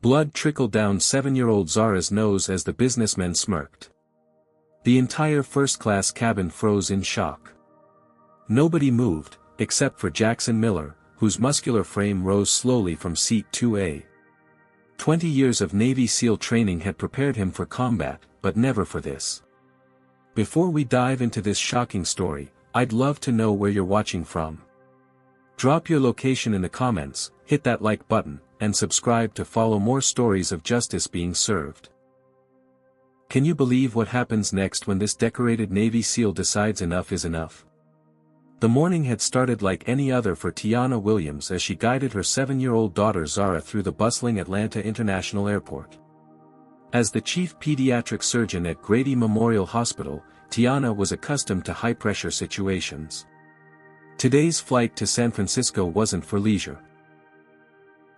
Blood trickled down 7-year-old Zara's nose as the businessmen smirked. The entire first-class cabin froze in shock. Nobody moved, except for Jackson Miller, whose muscular frame rose slowly from seat 2A. 20 years of Navy SEAL training had prepared him for combat, but never for this. Before we dive into this shocking story, I'd love to know where you're watching from. Drop your location in the comments, hit that like button, and subscribe to follow more stories of justice being served. Can you believe what happens next when this decorated Navy SEAL decides enough is enough? The morning had started like any other for Tiana Williams as she guided her 7-year-old daughter Zara through the bustling Atlanta International Airport. As the chief pediatric surgeon at Grady Memorial Hospital, Tiana was accustomed to high-pressure situations. Today's flight to San Francisco wasn't for leisure.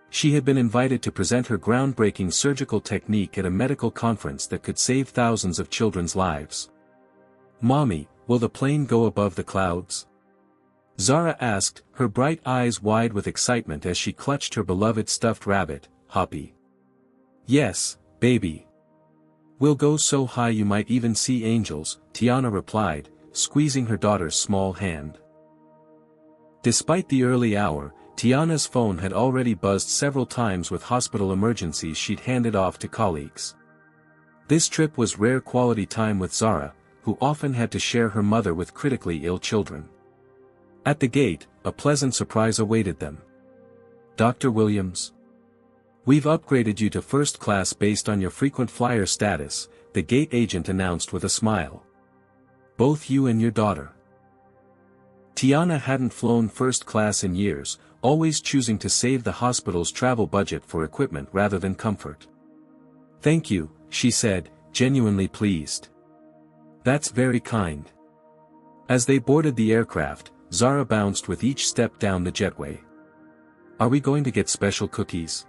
She had been invited to present her groundbreaking surgical technique at a medical conference that could save thousands of children's lives. "Mommy, will the plane go above the clouds?" Zara asked, her bright eyes wide with excitement as she clutched her beloved stuffed rabbit, Hoppy. "Yes, baby. We'll go so high you might even see angels," Tiana replied, squeezing her daughter's small hand. Despite the early hour, Tiana's phone had already buzzed several times with hospital emergencies she'd handed off to colleagues. This trip was rare quality time with Zara, who often had to share her mother with critically ill children. At the gate, a pleasant surprise awaited them. "Dr. Williams? We've upgraded you to first class based on your frequent flyer status," the gate agent announced with a smile. "Both you and your daughter." Tiana hadn't flown first class in years, always choosing to save the hospital's travel budget for equipment rather than comfort. "Thank you," she said, genuinely pleased. "That's very kind." As they boarded the aircraft, Zara bounced with each step down the jetway. "Are we going to get special cookies?"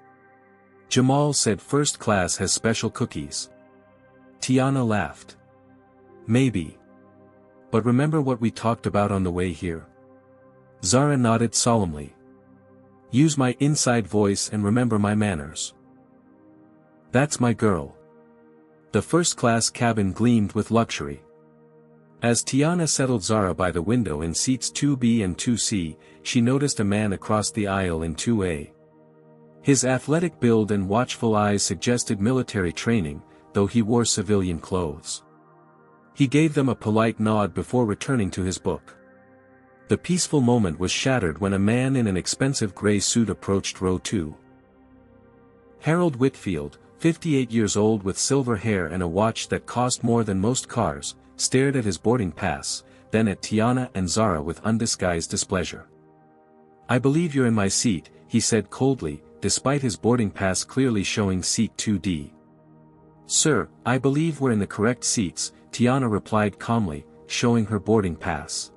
Jamal said first class has special cookies. Tiana laughed. "Maybe. But remember what we talked about on the way here?" Zara nodded solemnly. "Use my inside voice and remember my manners." "That's my girl." The first-class cabin gleamed with luxury. As Tiana settled Zara by the window in seats 2B and 2C, she noticed a man across the aisle in 2A. His athletic build and watchful eyes suggested military training, though he wore civilian clothes. He gave them a polite nod before returning to his book. The peaceful moment was shattered when a man in an expensive gray suit approached row 2. Harold Whitfield, 58 years old with silver hair and a watch that cost more than most cars, stared at his boarding pass, then at Tiana and Zara with undisguised displeasure. "I believe you're in my seat," he said coldly, despite his boarding pass clearly showing seat 2D. "Sir, I believe we're in the correct seats," Tiana replied calmly, showing her boarding pass.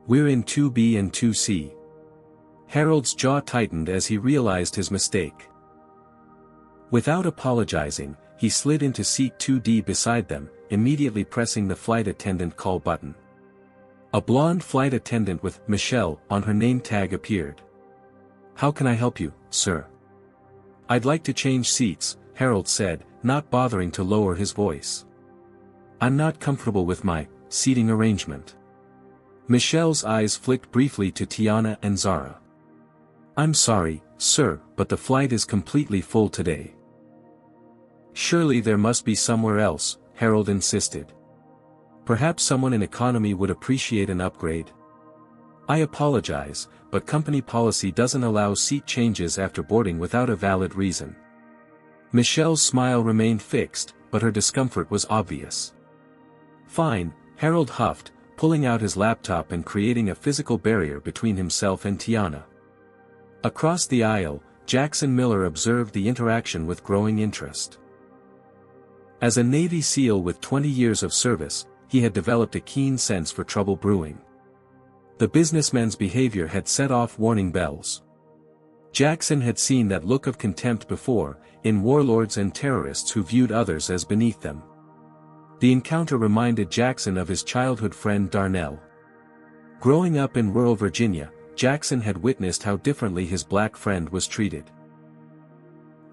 "We're in 2B and 2C." Harold's jaw tightened as he realized his mistake. Without apologizing, he slid into seat 2D beside them, immediately pressing the flight attendant call button. A blonde flight attendant with "Michelle" on her name tag appeared. "How can I help you, sir?" "I'd like to change seats," Harold said, not bothering to lower his voice. "I'm not comfortable with my seating arrangement." Michelle's eyes flicked briefly to Tiana and Zara. "I'm sorry, sir, but the flight is completely full today." "Surely there must be somewhere else," Harold insisted. "Perhaps someone in economy would appreciate an upgrade." "I apologize, but company policy doesn't allow seat changes after boarding without a valid reason." Michelle's smile remained fixed, but her discomfort was obvious. "Fine," Harold huffed, pulling out his laptop and creating a physical barrier between himself and Tiana. Across the aisle, Jackson Miller observed the interaction with growing interest. As a Navy SEAL with 20 years of service, he had developed a keen sense for trouble brewing. The businessman's behavior had set off warning bells. Jackson had seen that look of contempt before, in warlords and terrorists who viewed others as beneath them. The encounter reminded Jackson of his childhood friend Darnell. Growing up in rural Virginia, Jackson had witnessed how differently his black friend was treated.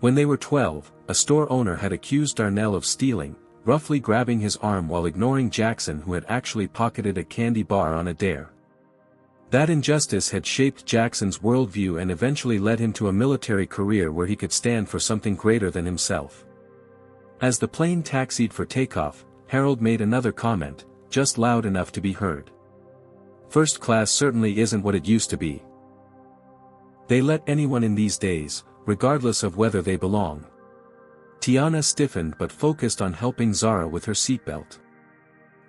When they were 12, a store owner had accused Darnell of stealing, roughly grabbing his arm while ignoring Jackson, who had actually pocketed a candy bar on a dare. That injustice had shaped Jackson's worldview and eventually led him to a military career where he could stand for something greater than himself. As the plane taxied for takeoff, Harold made another comment, just loud enough to be heard. "First class certainly isn't what it used to be. They let anyone in these days, regardless of whether they belong." Tiana stiffened but focused on helping Zara with her seatbelt.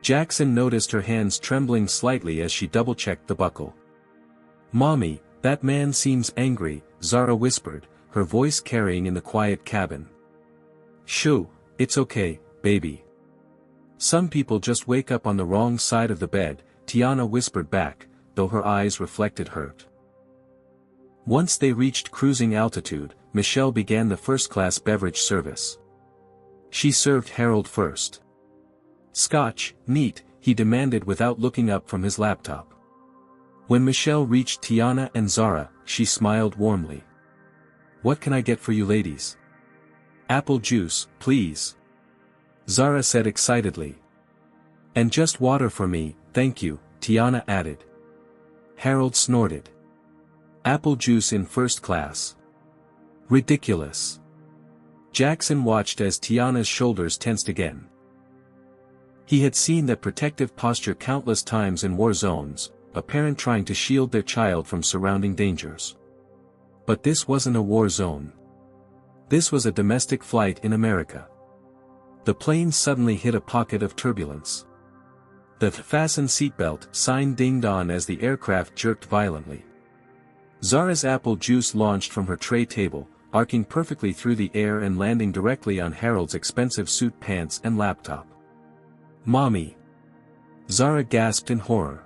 Jackson noticed her hands trembling slightly as she double-checked the buckle. "Mommy, that man seems angry," Zara whispered, her voice carrying in the quiet cabin. "Shoo, it's okay, baby. Some people just wake up on the wrong side of the bed," Tiana whispered back, though her eyes reflected hurt. Once they reached cruising altitude, Michelle began the first-class beverage service. She served Harold first. "Scotch, neat," he demanded without looking up from his laptop. When Michelle reached Tiana and Zara, she smiled warmly. "What can I get for you ladies?" "Apple juice, please," Zara said excitedly. "And just water for me, thank you," Tiana added. Harold snorted. "Apple juice in first class? Ridiculous." Jackson watched as Tiana's shoulders tensed again. He had seen that protective posture countless times in war zones, a parent trying to shield their child from surrounding dangers. But this wasn't a war zone. This was a domestic flight in America. The plane suddenly hit a pocket of turbulence. The "fasten seatbelt" sign dinged on as the aircraft jerked violently. Zara's apple juice launched from her tray table, arcing perfectly through the air and landing directly on Harold's expensive suit pants and laptop. "Mommy!" Zara gasped in horror.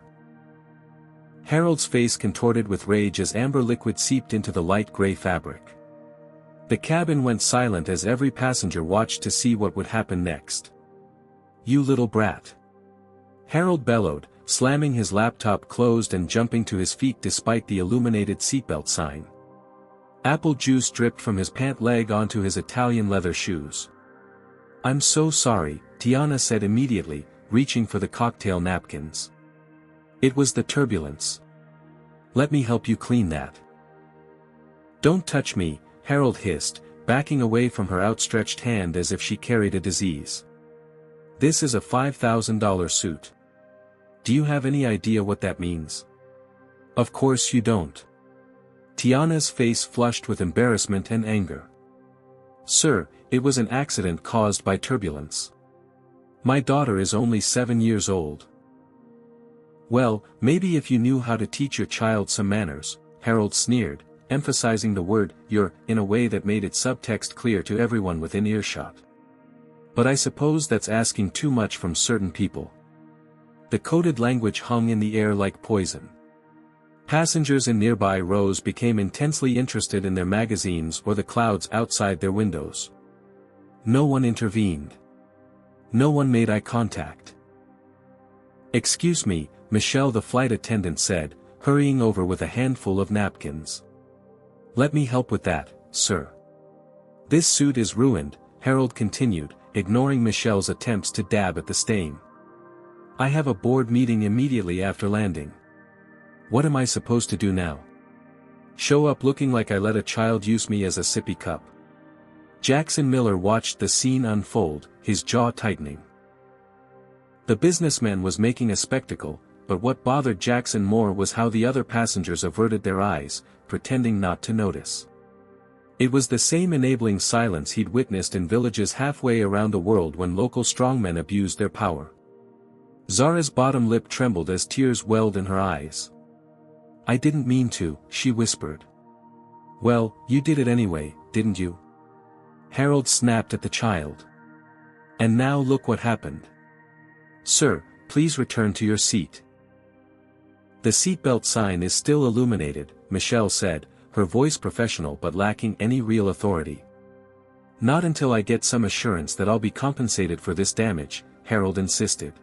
Harold's face contorted with rage as amber liquid seeped into the light gray fabric. The cabin went silent as every passenger watched to see what would happen next. "You little brat!" Harold bellowed, slamming his laptop closed and jumping to his feet despite the illuminated seatbelt sign. Apple juice dripped from his pant leg onto his Italian leather shoes. "I'm so sorry," Tiana said immediately, reaching for the cocktail napkins. "It was the turbulence. Let me help you clean that." "Don't touch me," Harold hissed, backing away from her outstretched hand as if she carried a disease. "This is a $5,000 suit. Do you have any idea what that means?" "Of course you don't." Tiana's face flushed with embarrassment and anger. "Sir, it was an accident caused by turbulence. My daughter is only 7 years old." "Well, maybe if you knew how to teach your child some manners," Harold sneered, emphasizing the word "your" in a way that made its subtext clear to everyone within earshot. "But I suppose that's asking too much from certain people." The coded language hung in the air like poison. Passengers in nearby rows became intensely interested in their magazines or the clouds outside their windows. No one intervened. No one made eye contact. "Excuse me," Michelle the flight attendant said, hurrying over with a handful of napkins. "Let me help with that, sir." "This suit is ruined," Harold continued, ignoring Michelle's attempts to dab at the stain. "I have a board meeting immediately after landing. What am I supposed to do now? Show up looking like I let a child use me as a sippy cup?" Jackson Miller watched the scene unfold, his jaw tightening. The businessman was making a spectacle, but what bothered Jackson more was how the other passengers averted their eyes, pretending not to notice. It was the same enabling silence he'd witnessed in villages halfway around the world when local strongmen abused their power. Zara's bottom lip trembled as tears welled in her eyes. "I didn't mean to," she whispered. "Well, you did it anyway, didn't you?" Harold snapped at the child. "And now look what happened." "Sir, please return to your seat." "The seatbelt sign is still illuminated," Michelle said, her voice professional but lacking any real authority. "Not until I get some assurance that I'll be compensated for this damage," Harold insisted.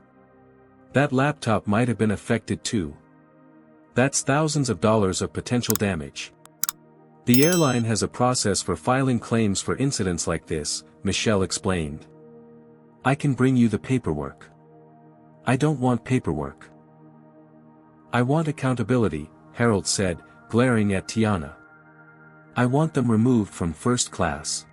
"That laptop might have been affected too. That's thousands of dollars of potential damage." The airline has a process for filing claims for incidents like this, Michelle explained. I can bring you the paperwork. I don't want paperwork. I want accountability, Harold said, glaring at Tiana. I want them removed from first class.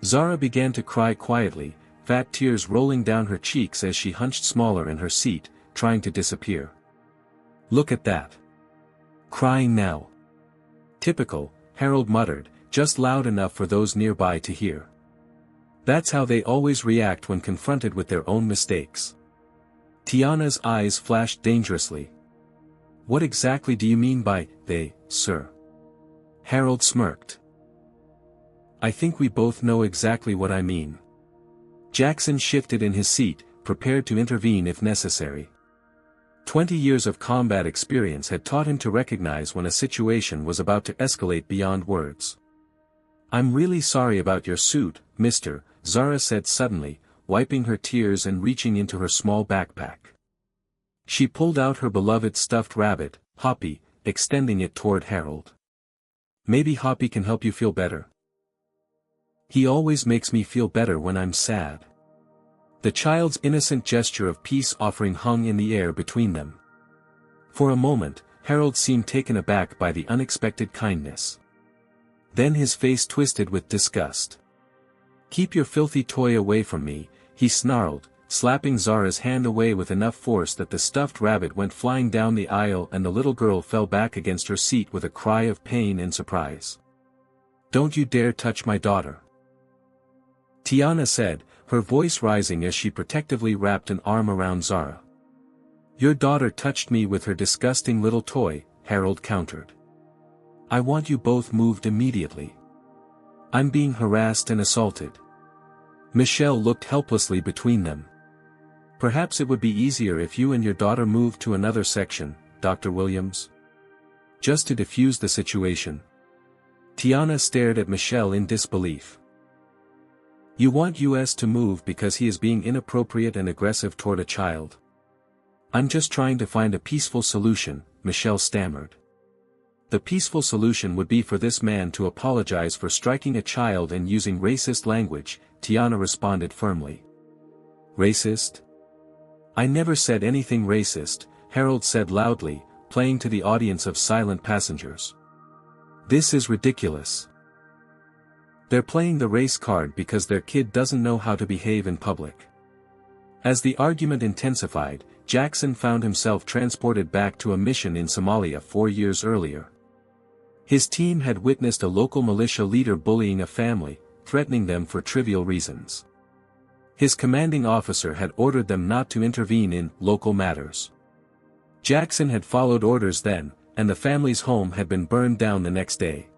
Zara began to cry quietly, fat tears rolling down her cheeks as she hunched smaller in her seat, trying to disappear. Look at that. Crying now. Typical, Harold muttered, just loud enough for those nearby to hear. That's how they always react when confronted with their own mistakes. Tiana's eyes flashed dangerously. What exactly do you mean by, they, sir? Harold smirked. I think we both know exactly what I mean. Jackson shifted in his seat, prepared to intervene if necessary. 20 years of combat experience had taught him to recognize when a situation was about to escalate beyond words. I'm really sorry about your suit, mister, Zara said suddenly, wiping her tears and reaching into her small backpack. She pulled out her beloved stuffed rabbit, Hoppy, extending it toward Harold. Maybe Hoppy can help you feel better. He always makes me feel better when I'm sad. The child's innocent gesture of peace offering hung in the air between them. For a moment, Harold seemed taken aback by the unexpected kindness. Then his face twisted with disgust. Keep your filthy toy away from me, he snarled, slapping Zara's hand away with enough force that the stuffed rabbit went flying down the aisle and the little girl fell back against her seat with a cry of pain and surprise. Don't you dare touch my daughter. Tiana said, her voice rising as she protectively wrapped an arm around Zara. Your daughter touched me with her disgusting little toy, Harold countered. I want you both moved immediately. I'm being harassed and assaulted. Michelle looked helplessly between them. Perhaps it would be easier if you and your daughter moved to another section, Dr. Williams. Just to defuse the situation. Tiana stared at Michelle in disbelief. You want US to move because he is being inappropriate and aggressive toward a child. I'm just trying to find a peaceful solution, Michelle stammered. The peaceful solution would be for this man to apologize for striking a child and using racist language, Tiana responded firmly. Racist? I never said anything racist, Harold said loudly, playing to the audience of silent passengers. This is ridiculous. They're playing the race card because their kid doesn't know how to behave in public. As the argument intensified, Jackson found himself transported back to a mission in Somalia 4 years earlier. His team had witnessed a local militia leader bullying a family, threatening them for trivial reasons. His commanding officer had ordered them not to intervene in local matters. Jackson had followed orders then, and the family's home had been burned down the next day.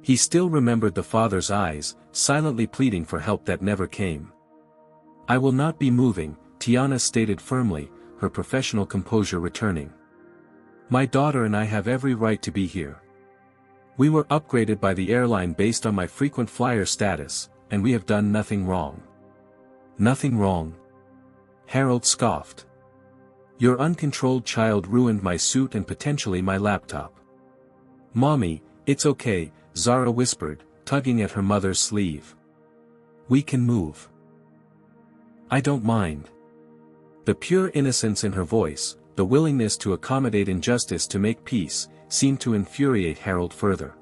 He still remembered the father's eyes, silently pleading for help that never came. I will not be moving, Tiana stated firmly, her professional composure returning. My daughter and I have every right to be here. We were upgraded by the airline based on my frequent flyer status, and we have done nothing wrong. Nothing wrong? Harold scoffed. Your uncontrolled child ruined my suit and potentially my laptop. Mommy, it's okay, Zara whispered, tugging at her mother's sleeve. We can move. I don't mind. The pure innocence in her voice, the willingness to accommodate injustice to make peace, seemed to infuriate Harold further.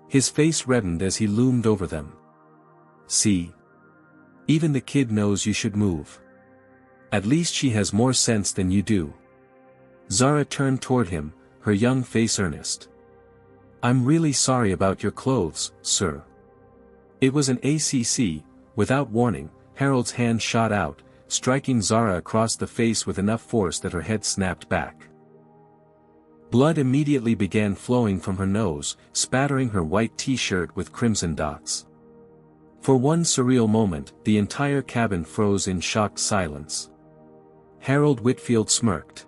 His face reddened as he loomed over them. See? Even the kid knows you should move. At least she has more sense than you do. Zara turned toward him, her young face earnest. I'm really sorry about your clothes, sir. It was an ACC, without warning, Harold's hand shot out, striking Zara across the face with enough force that her head snapped back. Blood immediately began flowing from her nose, spattering her white t-shirt with crimson dots. For one surreal moment, the entire cabin froze in shocked silence. Harold Whitfield smirked.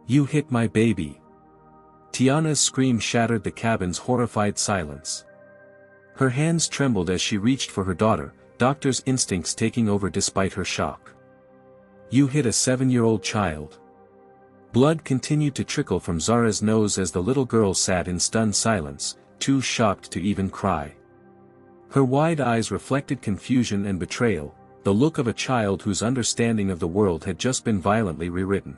You hit my baby. Tiana's scream shattered the cabin's horrified silence. Her hands trembled as she reached for her daughter, doctor's instincts taking over despite her shock. You hit a 7-year-old child. Blood continued to trickle from Zara's nose as the little girl sat in stunned silence, too shocked to even cry. Her wide eyes reflected confusion and betrayal, the look of a child whose understanding of the world had just been violently rewritten.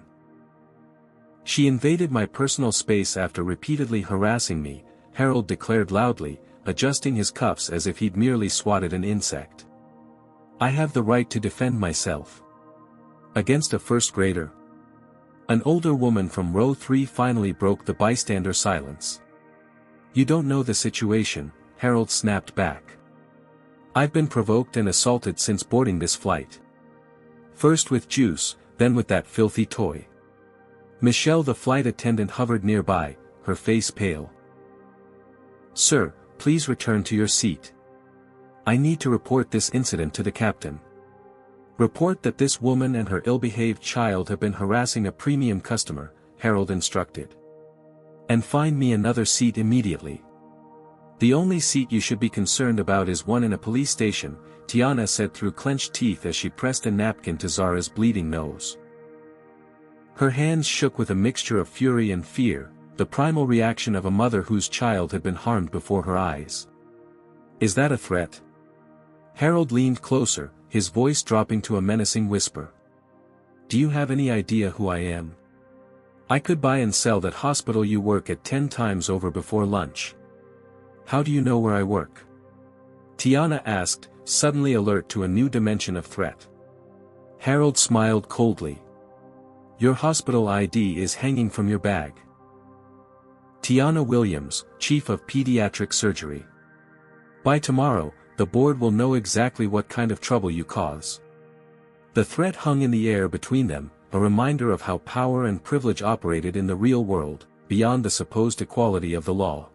"She invaded my personal space after repeatedly harassing me," Harold declared loudly, adjusting his cuffs as if he'd merely swatted an insect. "I have the right to defend myself." Against a first grader? An older woman from row 3 finally broke the bystander silence. "You don't know the situation," Harold snapped back. "I've been provoked and assaulted since boarding this flight. First with juice, then with that filthy toy." Michelle, the flight attendant, hovered nearby, her face pale. "Sir, please return to your seat. I need to report this incident to the captain. Report that this woman and her ill-behaved child have been harassing a premium customer," Harold instructed. "And find me another seat immediately. The only seat you should be concerned about is one in a police station," Tiana said through clenched teeth as she pressed a napkin to Zara's bleeding nose. Her hands shook with a mixture of fury and fear, the primal reaction of a mother whose child had been harmed before her eyes. "Is that a threat?" Harold leaned closer, his voice dropping to a menacing whisper. "Do you have any idea who I am? I could buy and sell that hospital you work at 10 times over before lunch. How do you know where I work?" Tiana asked, suddenly alert to a new dimension of threat. Harold smiled coldly. "Your hospital ID is hanging from your bag. Tiana Williams, Chief of Pediatric Surgery. By tomorrow, the board will know exactly what kind of trouble you cause." The threat hung in the air between them, a reminder of how power and privilege operated in the real world, beyond the supposed equality of the law.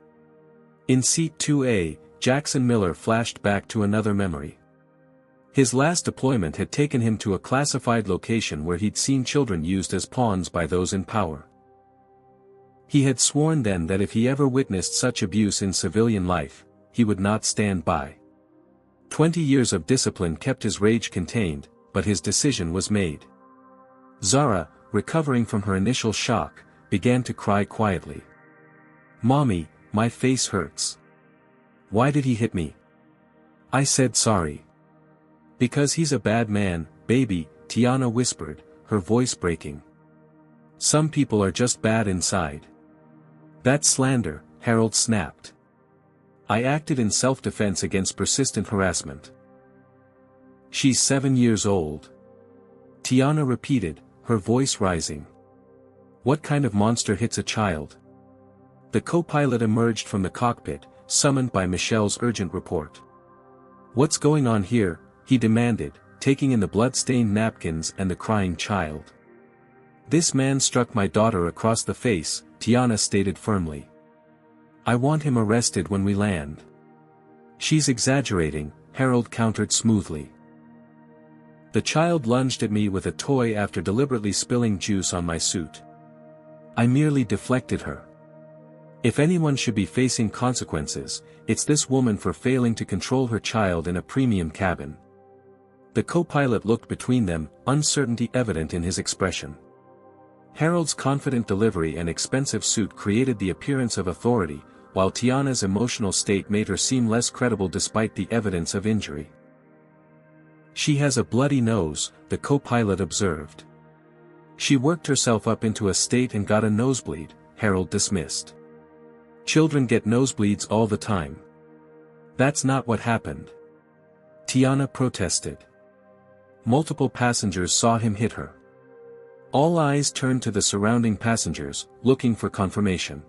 In seat 2A, Jackson Miller flashed back to another memory. His last deployment had taken him to a classified location where he'd seen children used as pawns by those in power. He had sworn then that if he ever witnessed such abuse in civilian life, he would not stand by. 20 years of discipline kept his rage contained, but his decision was made. Zara, recovering from her initial shock, began to cry quietly. "Mommy, my face hurts. Why did he hit me?" "I said sorry." "Because he's a bad man, baby," Tiana whispered, her voice breaking. "Some people are just bad inside." "That's slander," Harold snapped. "I acted in self-defense against persistent harassment." "She's 7 years old." Tiana repeated, her voice rising. "What kind of monster hits a child?" The co-pilot emerged from the cockpit, summoned by Michelle's urgent report. "What's going on here?" he demanded, taking in the blood-stained napkins and the crying child. "This man struck my daughter across the face," Tiana stated firmly. "I want him arrested when we land." "She's exaggerating," Harold countered smoothly. "The child lunged at me with a toy after deliberately spilling juice on my suit. I merely deflected her. If anyone should be facing consequences, it's this woman for failing to control her child in a premium cabin." The co-pilot looked between them, uncertainty evident in his expression. Harold's confident delivery and expensive suit created the appearance of authority, while Tiana's emotional state made her seem less credible despite the evidence of injury. "She has a bloody nose," the co-pilot observed. "She worked herself up into a state and got a nosebleed," Harold dismissed. "Children get nosebleeds all the time." "That's not what happened." Tiana protested. "Multiple passengers saw him hit her." All eyes turned to the surrounding passengers, looking for confirmation.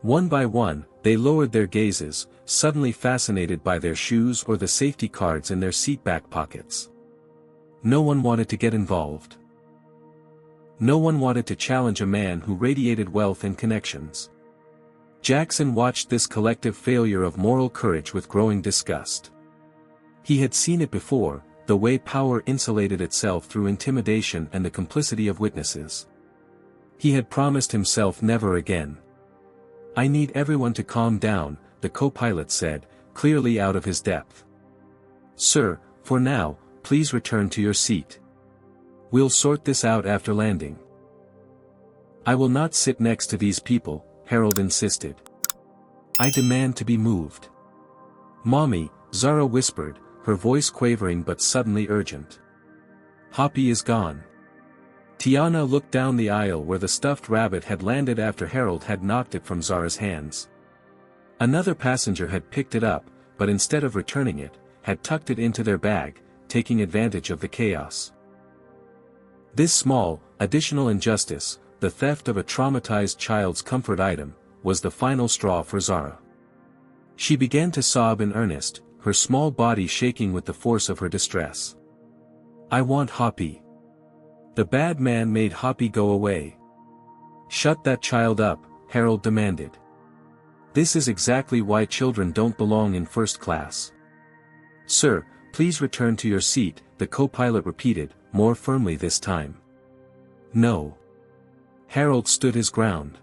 One by one, they lowered their gazes, suddenly fascinated by their shoes or the safety cards in their seatback pockets. No one wanted to get involved. No one wanted to challenge a man who radiated wealth and connections. Jackson watched this collective failure of moral courage with growing disgust. He had seen it before, the way power insulated itself through intimidation and the complicity of witnesses. He had promised himself never again. "I need everyone to calm down," the co-pilot said, clearly out of his depth. "Sir, for now, please return to your seat. We'll sort this out after landing." I will not sit next to these people, Harold insisted. I demand to be moved. Mommy, Zara whispered, her voice quavering but suddenly urgent. Hoppy is gone. Tiana looked down the aisle where the stuffed rabbit had landed after Harold had knocked it from Zara's hands. Another passenger had picked it up, but instead of returning it, had tucked it into their bag, taking advantage of the chaos. This small, additional injustice, the theft of a traumatized child's comfort item, was the final straw for Zara. She began to sob in earnest, her small body shaking with the force of her distress. I want Hoppy. The bad man made Hoppy go away. Shut that child up, Harold demanded. This is exactly why children don't belong in first class. Sir, please return to your seat, the co-pilot repeated, more firmly this time. No. Harold stood his ground.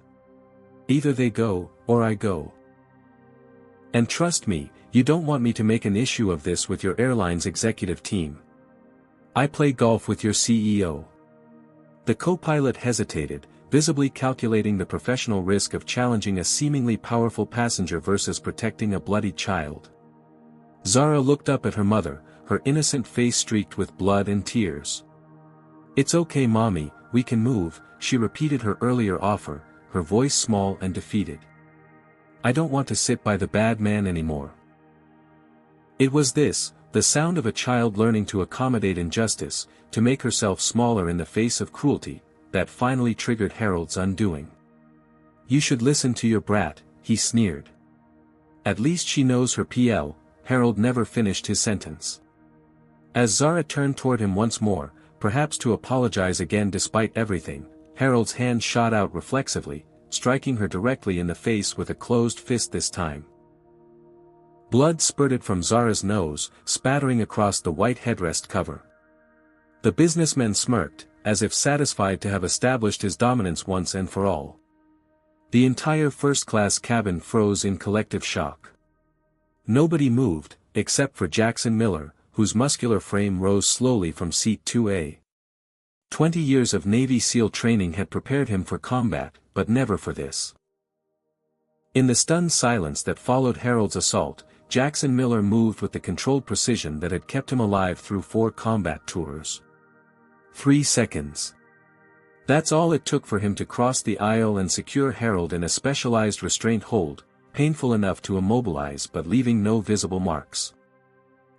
Either they go, or I go. And trust me, you don't want me to make an issue of this with your airline's executive team. I play golf with your CEO. The co-pilot hesitated, visibly calculating the professional risk of challenging a seemingly powerful passenger versus protecting a bloodied child. Zara looked up at her mother, her innocent face streaked with blood and tears. It's okay, Mommy, we can move, she repeated her earlier offer, her voice small and defeated. I don't want to sit by the bad man anymore. It was this, the sound of a child learning to accommodate injustice, to make herself smaller in the face of cruelty, that finally triggered Harold's undoing. You should listen to your brat, he sneered. At least she knows her PL, Harold never finished his sentence. As Zara turned toward him once more, perhaps to apologize again despite everything, Harold's hand shot out reflexively, striking her directly in the face with a closed fist this time. Blood spurted from Zara's nose, spattering across the white headrest cover. The businessman smirked, as if satisfied to have established his dominance once and for all. The entire first-class cabin froze in collective shock. Nobody moved, except for Jackson Miller, whose muscular frame rose slowly from seat 2A. 20 years of Navy SEAL training had prepared him for combat, but never for this. In the stunned silence that followed Harold's assault, Jackson Miller moved with the controlled precision that had kept him alive through 4 combat tours. 3 seconds. That's all it took for him to cross the aisle and secure Harold in a specialized restraint hold, painful enough to immobilize but leaving no visible marks.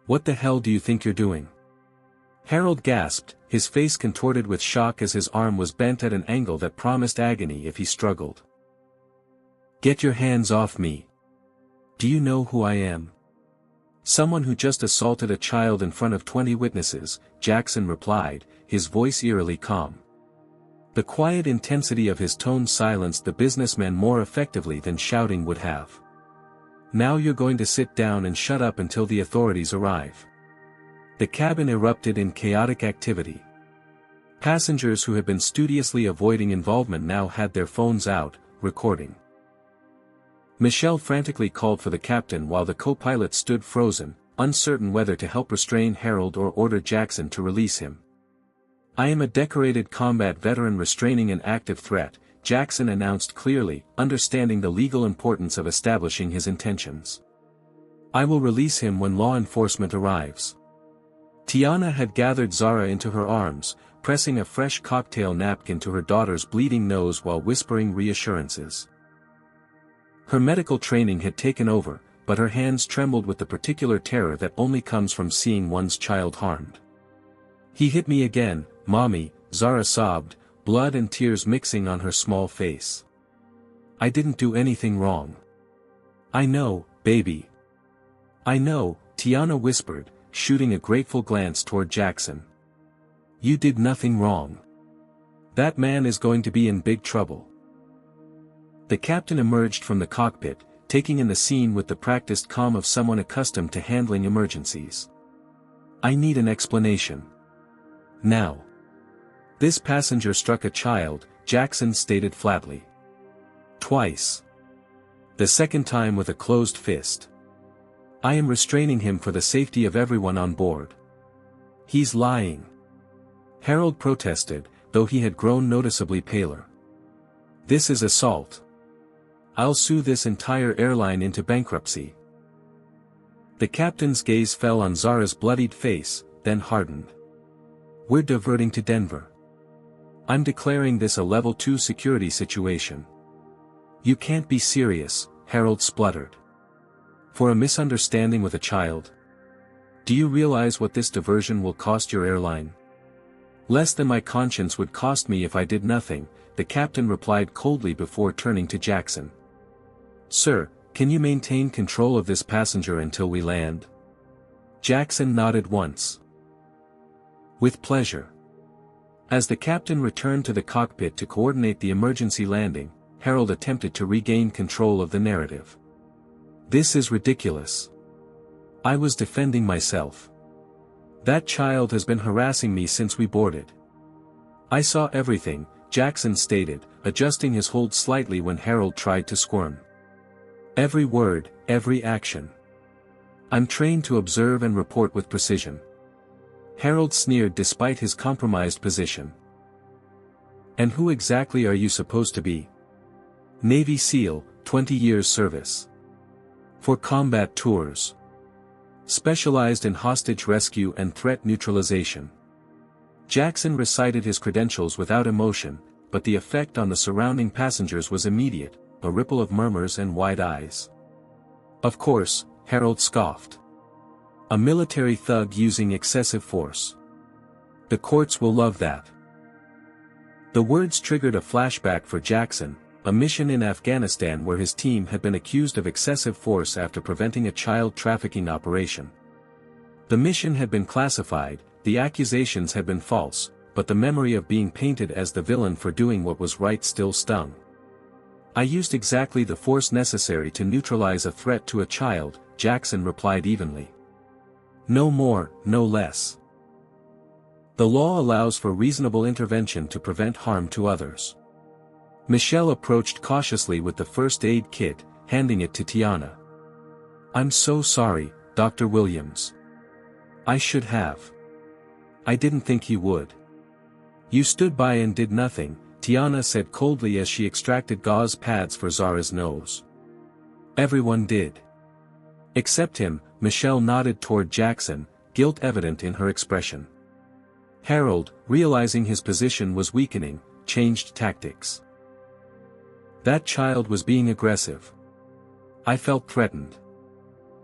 What the hell do you think you're doing? Harold gasped, his face contorted with shock as his arm was bent at an angle that promised agony if he struggled. Get your hands off me. Do you know who I am? Someone who just assaulted a child in front of 20 witnesses, Jackson replied, his voice eerily calm. The quiet intensity of his tone silenced the businessman more effectively than shouting would have. Now you're going to sit down and shut up until the authorities arrive. The cabin erupted in chaotic activity. Passengers who had been studiously avoiding involvement now had their phones out, recording. Michelle frantically called for the captain while the co-pilot stood frozen, uncertain whether to help restrain Harold or order Jackson to release him. I am a decorated combat veteran restraining an active threat, Jackson announced clearly, understanding the legal importance of establishing his intentions. I will release him when law enforcement arrives. Tiana had gathered Zara into her arms, pressing a fresh cocktail napkin to her daughter's bleeding nose while whispering reassurances. Her medical training had taken over, but her hands trembled with the particular terror that only comes from seeing one's child harmed. He hit me again, Mommy, Zara sobbed, blood and tears mixing on her small face. I didn't do anything wrong. I know, baby. I know, Tiana whispered, shooting a grateful glance toward Jackson. You did nothing wrong. That man is going to be in big trouble. The captain emerged from the cockpit, taking in the scene with the practiced calm of someone accustomed to handling emergencies. I need an explanation. Now. This passenger struck a child, Jackson stated flatly. Twice. The second time with a closed fist. I am restraining him for the safety of everyone on board. He's lying. Harold protested, though he had grown noticeably paler. This is assault. I'll sue this entire airline into bankruptcy. The captain's gaze fell on Zara's bloodied face, then hardened. We're diverting to Denver. I'm declaring this a level 2 security situation. You can't be serious, Harold spluttered. For a misunderstanding with a child? Do you realize what this diversion will cost your airline? Less than my conscience would cost me if I did nothing, the captain replied coldly before turning to Jackson. Sir, can you maintain control of this passenger until we land? Jackson nodded once. With pleasure. As the captain returned to the cockpit to coordinate the emergency landing, Harold attempted to regain control of the narrative. This is ridiculous. I was defending myself. That child has been harassing me since we boarded. I saw everything, Jackson stated, adjusting his hold slightly when Harold tried to squirm. Every word, every action. I'm trained to observe and report with precision. Harold sneered despite his compromised position. And who exactly are you supposed to be? Navy SEAL, 20 years service. For combat tours. Specialized in hostage rescue and threat neutralization. Jackson recited his credentials without emotion, but the effect on the surrounding passengers was immediate, a ripple of murmurs and wide eyes. Of course, Harold scoffed. A military thug using excessive force. The courts will love that. The words triggered a flashback for Jackson, a mission in Afghanistan where his team had been accused of excessive force after preventing a child trafficking operation. The mission had been classified, the accusations had been false, but the memory of being painted as the villain for doing what was right still stung. I used exactly the force necessary to neutralize a threat to a child, Jackson replied evenly. No more, no less. The law allows for reasonable intervention to prevent harm to others. Michelle approached cautiously with the first aid kit, handing it to Tiana. I'm so sorry, Dr. Williams. I should have. I didn't think he would. You stood by and did nothing, Tiana said coldly as she extracted gauze pads for Zara's nose. Everyone did. Except him, Michelle nodded toward Jackson, guilt evident in her expression. Harold, realizing his position was weakening, changed tactics. That child was being aggressive. I felt threatened.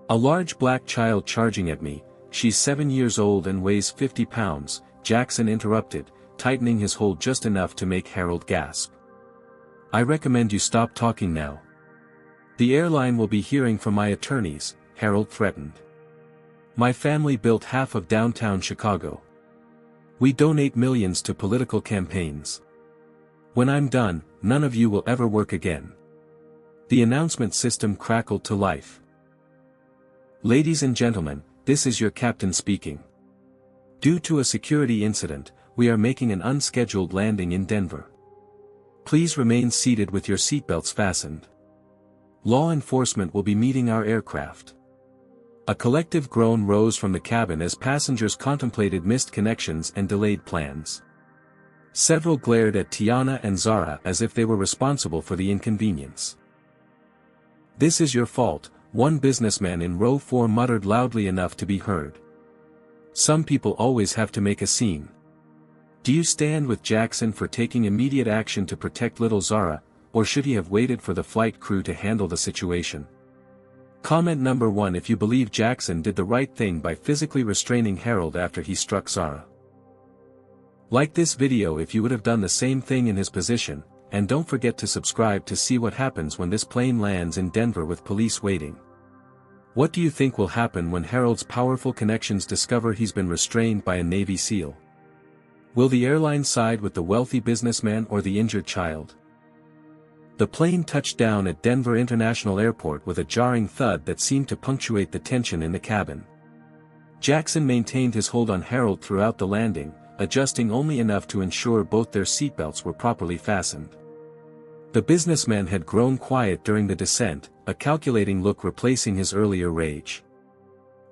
A large black child charging at me, she's 7 years old and weighs 50 pounds, Jackson interrupted, tightening his hold just enough to make Harold gasp. I recommend you stop talking now. The airline will be hearing from my attorneys, Harold threatened. My family built half of downtown Chicago. We donate millions to political campaigns. When I'm done, none of you will ever work again. The announcement system crackled to life. Ladies and gentlemen, this is your captain speaking. Due to a security incident, we are making an unscheduled landing in Denver. Please remain seated with your seatbelts fastened. Law enforcement will be meeting our aircraft. A collective groan rose from the cabin as passengers contemplated missed connections and delayed plans. Several glared at Tiana and Zara as if they were responsible for the inconvenience. This is your fault, one businessman in row 4 muttered loudly enough to be heard. Some people always have to make a scene. Do you stand with Jackson for taking immediate action to protect little Zara, or should he have waited for the flight crew to handle the situation? Comment number 1 if you believe Jackson did the right thing by physically restraining Harold after he struck Zara. Like this video if you would have done the same thing in his position, and don't forget to subscribe to see what happens when this plane lands in Denver with police waiting. What do you think will happen when Harold's powerful connections discover he's been restrained by a Navy SEAL? Will the airline side with the wealthy businessman or the injured child? The plane touched down at Denver International Airport with a jarring thud that seemed to punctuate the tension in the cabin. Jackson maintained his hold on Harold throughout the landing, adjusting only enough to ensure both their seatbelts were properly fastened. The businessman had grown quiet during the descent, a calculating look replacing his earlier rage.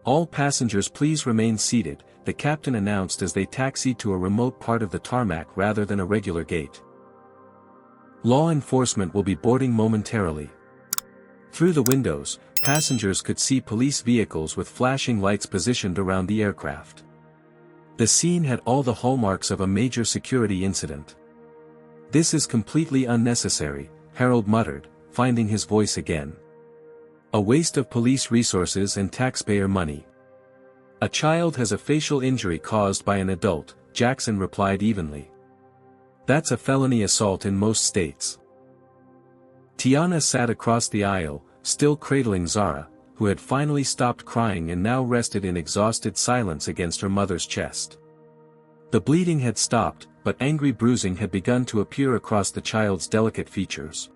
All passengers please remain seated, the captain announced as they taxied to a remote part of the tarmac rather than a regular gate. Law enforcement will be boarding momentarily. Through the windows, passengers could see police vehicles with flashing lights positioned around the aircraft. The scene had all the hallmarks of a major security incident. "This is completely unnecessary," Harold muttered, finding his voice again. "A waste of police resources and taxpayer money." "A child has a facial injury caused by an adult," Jackson replied evenly. "That's a felony assault in most states." Tiana sat across the aisle, still cradling Zara, who had finally stopped crying and now rested in exhausted silence against her mother's chest. The bleeding had stopped, but angry bruising had begun to appear across the child's delicate features.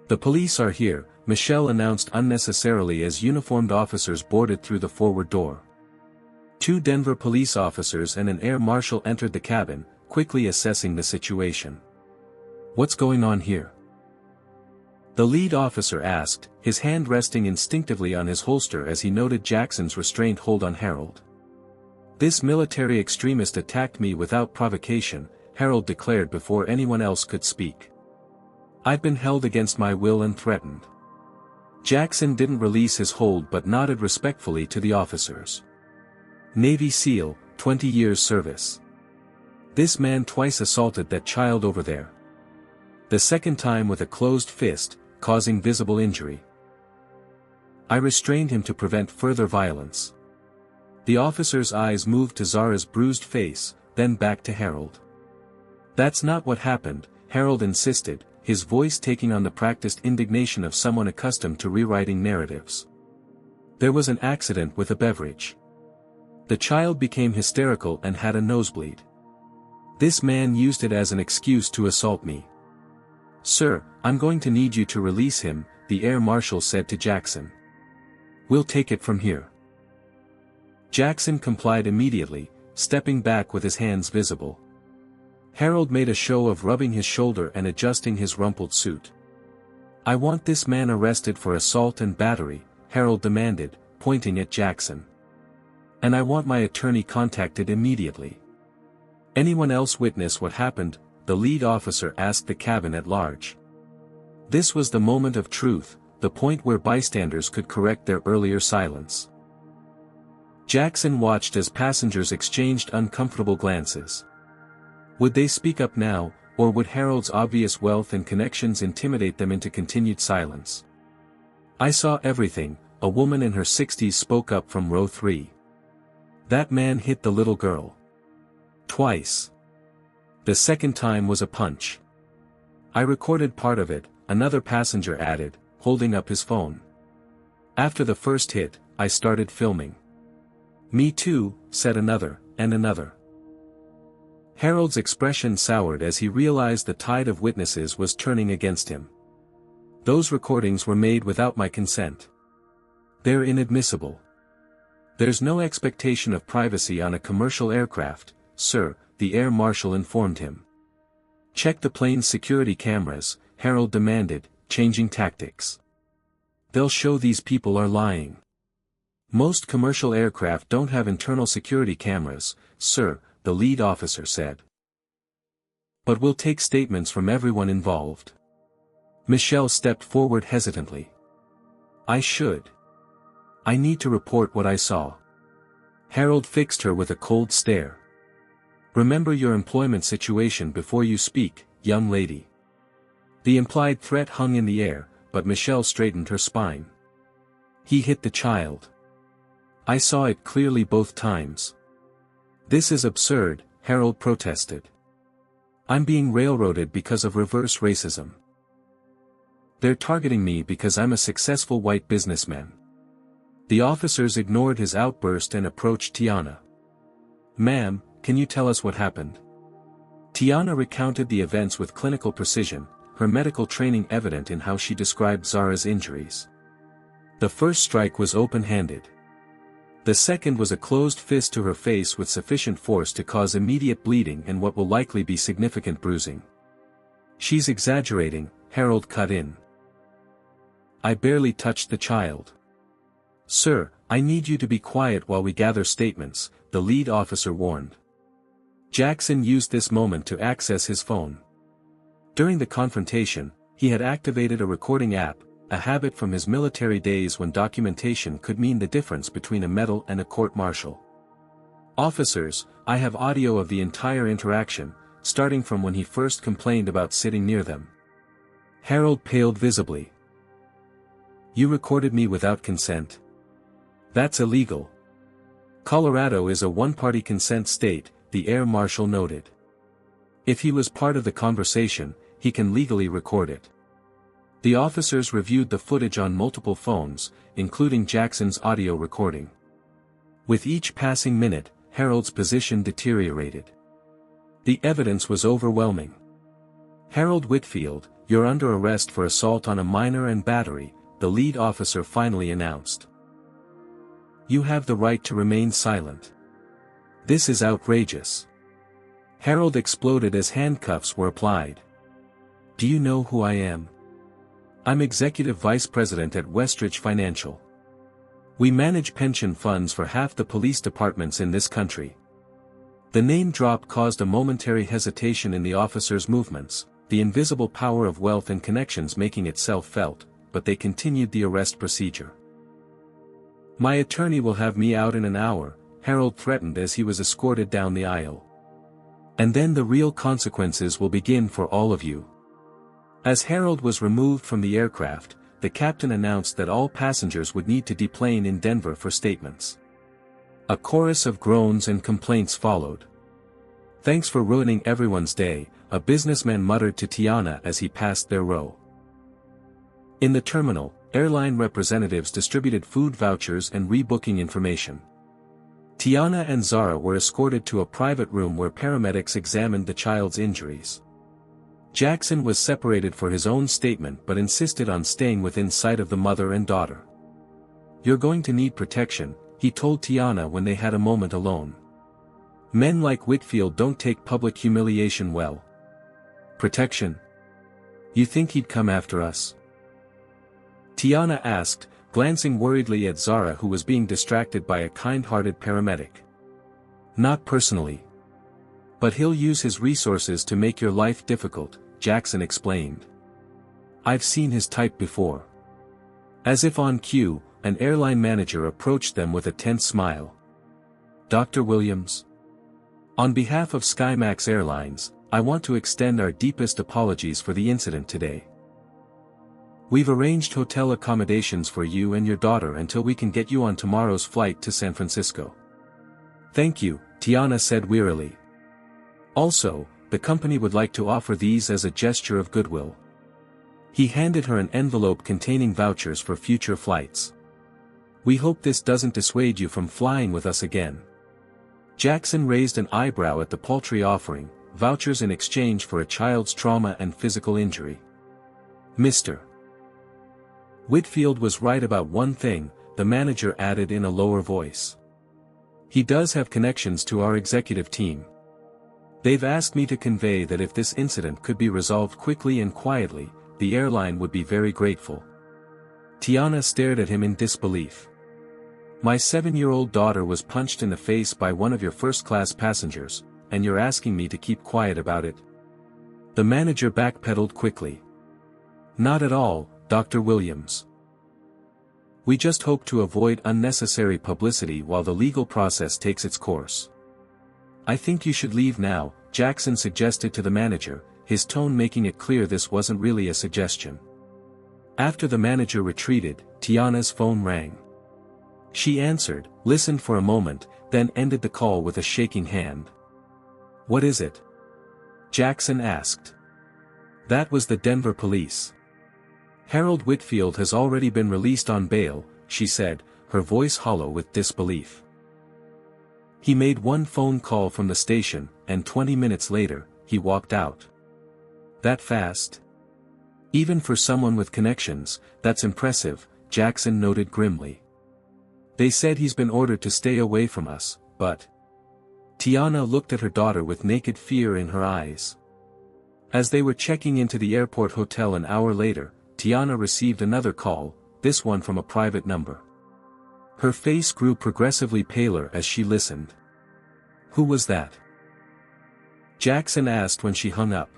"The police are here," Michelle announced unnecessarily as uniformed officers boarded through the forward door. 2 Denver police officers and an air marshal entered the cabin, quickly assessing the situation. "What's going on here?" the lead officer asked, his hand resting instinctively on his holster as he noted Jackson's restrained hold on Harold. "This military extremist attacked me without provocation," Harold declared before anyone else could speak. "I've been held against my will and threatened." Jackson didn't release his hold but nodded respectfully to the officers. "Navy SEAL, 20 years service. This man twice assaulted that child over there. The second time with a closed fist, causing visible injury. I restrained him to prevent further violence." The officer's eyes moved to Zara's bruised face, then back to Harold. "That's not what happened," Harold insisted, his voice taking on the practiced indignation of someone accustomed to rewriting narratives. "There was an accident with a beverage. The child became hysterical and had a nosebleed. This man used it as an excuse to assault me." "Sir, I'm going to need you to release him," the air marshal said to Jackson. "We'll take it from here." Jackson complied immediately, stepping back with his hands visible. Harold made a show of rubbing his shoulder and adjusting his rumpled suit. "I want this man arrested for assault and battery," Harold demanded, pointing at Jackson. "And I want my attorney contacted immediately." "Anyone else witness what happened?" the lead officer asked the cabin at large. This was the moment of truth, the point where bystanders could correct their earlier silence. Jackson watched as passengers exchanged uncomfortable glances. Would they speak up now, or would Harold's obvious wealth and connections intimidate them into continued silence? "I saw everything," a woman in her 60s spoke up from row 3. "That man hit the little girl. Twice. The second time was a punch. I recorded part of it," another passenger added, holding up his phone. "After the first hit, I started filming." "Me too," said another, and another. Harold's expression soured as he realized the tide of witnesses was turning against him. "Those recordings were made without my consent. They're inadmissible. There's no expectation of privacy on a commercial aircraft, sir," the air marshal informed him. "Check the plane's security cameras," Harold demanded, changing tactics. "They'll show these people are lying. Most commercial aircraft don't have internal security cameras, sir," the lead officer said. "But we'll take statements from everyone involved." Michelle stepped forward hesitantly. "I should. I need to report what I saw." Harold fixed her with a cold stare. "Remember your employment situation before you speak, young lady." The implied threat hung in the air, but Michelle straightened her spine. "He hit the child. I saw it clearly both times." "This is absurd," Harold protested. "I'm being railroaded because of reverse racism. They're targeting me because I'm a successful white businessman." The officers ignored his outburst and approached Tiana. "Ma'am, can you tell us what happened?" Tiana recounted the events with clinical precision, her medical training evident in how she described Zara's injuries. The first strike was open-handed. The second was a closed fist to her face with sufficient force to cause immediate bleeding and what will likely be significant bruising. "She's exaggerating," Harold cut in. "I barely touched the child." "Sir, I need you to be quiet while we gather statements," the lead officer warned. Jackson used this moment to access his phone. During the confrontation, he had activated a recording app, a habit from his military days when documentation could mean the difference between a medal and a court-martial. "Officers, I have audio of the entire interaction, starting from when he first complained about sitting near them." Harold paled visibly. "You recorded me without consent. That's illegal." "Colorado is a one-party consent state," the air marshal noted. "If he was part of the conversation, he can legally record it." The officers reviewed the footage on multiple phones, including Jackson's audio recording. With each passing minute, Harold's position deteriorated. The evidence was overwhelming. "Harold Whitfield, you're under arrest for assault on a minor and battery," the lead officer finally announced. "You have the right to remain silent. This is outrageous." Harold exploded as handcuffs were applied. "Do you know who I am? I'm Executive Vice President at Westridge Financial. We manage pension funds for half the police departments in this country." The name drop caused a momentary hesitation in the officers' movements, the invisible power of wealth and connections making itself felt, but they continued the arrest procedure. "My attorney will have me out in an hour," Harold threatened as he was escorted down the aisle. "And then the real consequences will begin for all of you." As Harold was removed from the aircraft, the captain announced that all passengers would need to deplane in Denver for statements. A chorus of groans and complaints followed. "Thanks for ruining everyone's day," a businessman muttered to Tiana as he passed their row. In the terminal, airline representatives distributed food vouchers and rebooking information. Tiana and Zara were escorted to a private room where paramedics examined the child's injuries. Jackson was separated for his own statement but insisted on staying within sight of the mother and daughter. "You're going to need protection," he told Tiana when they had a moment alone. "Men like Whitfield don't take public humiliation well." "Protection? You think he'd come after us?" Tiana asked, glancing worriedly at Zara who was being distracted by a kind-hearted paramedic. "Not personally. But he'll use his resources to make your life difficult," Jackson explained. "I've seen his type before." As if on cue, an airline manager approached them with a tense smile. "Dr. Williams? On behalf of SkyMax Airlines, I want to extend our deepest apologies for the incident today. We've arranged hotel accommodations for you and your daughter until we can get you on tomorrow's flight to San Francisco." "Thank you," Tiana said wearily. "Also, the company would like to offer these as a gesture of goodwill." He handed her an envelope containing vouchers for future flights. "We hope this doesn't dissuade you from flying with us again." Jackson raised an eyebrow at the paltry offering, vouchers in exchange for a child's trauma and physical injury. "Mr. Whitfield was right about one thing," the manager added in a lower voice. "He does have connections to our executive team. They've asked me to convey that if this incident could be resolved quickly and quietly, the airline would be very grateful." Tiana stared at him in disbelief. "My 7-year-old daughter was punched in the face by one of your first-class passengers, and you're asking me to keep quiet about it?" The manager backpedaled quickly. "Not at all, Dr. Williams. We just hope to avoid unnecessary publicity while the legal process takes its course." "I think you should leave now," Jackson suggested to the manager, his tone making it clear this wasn't really a suggestion. After the manager retreated, Tiana's phone rang. She answered, listened for a moment, then ended the call with a shaking hand. "What is it?" Jackson asked. "That was the Denver police. Harold Whitfield has already been released on bail," she said, her voice hollow with disbelief. "He made one phone call from the station, and 20 minutes later, he walked out." "That fast? Even for someone with connections, that's impressive," Jackson noted grimly. "They said he's been ordered to stay away from us, but..." Tiana looked at her daughter with naked fear in her eyes. As they were checking into the airport hotel an hour later, Tiana received another call, this one from a private number. Her face grew progressively paler as she listened. "Who was that?" Jackson asked when she hung up.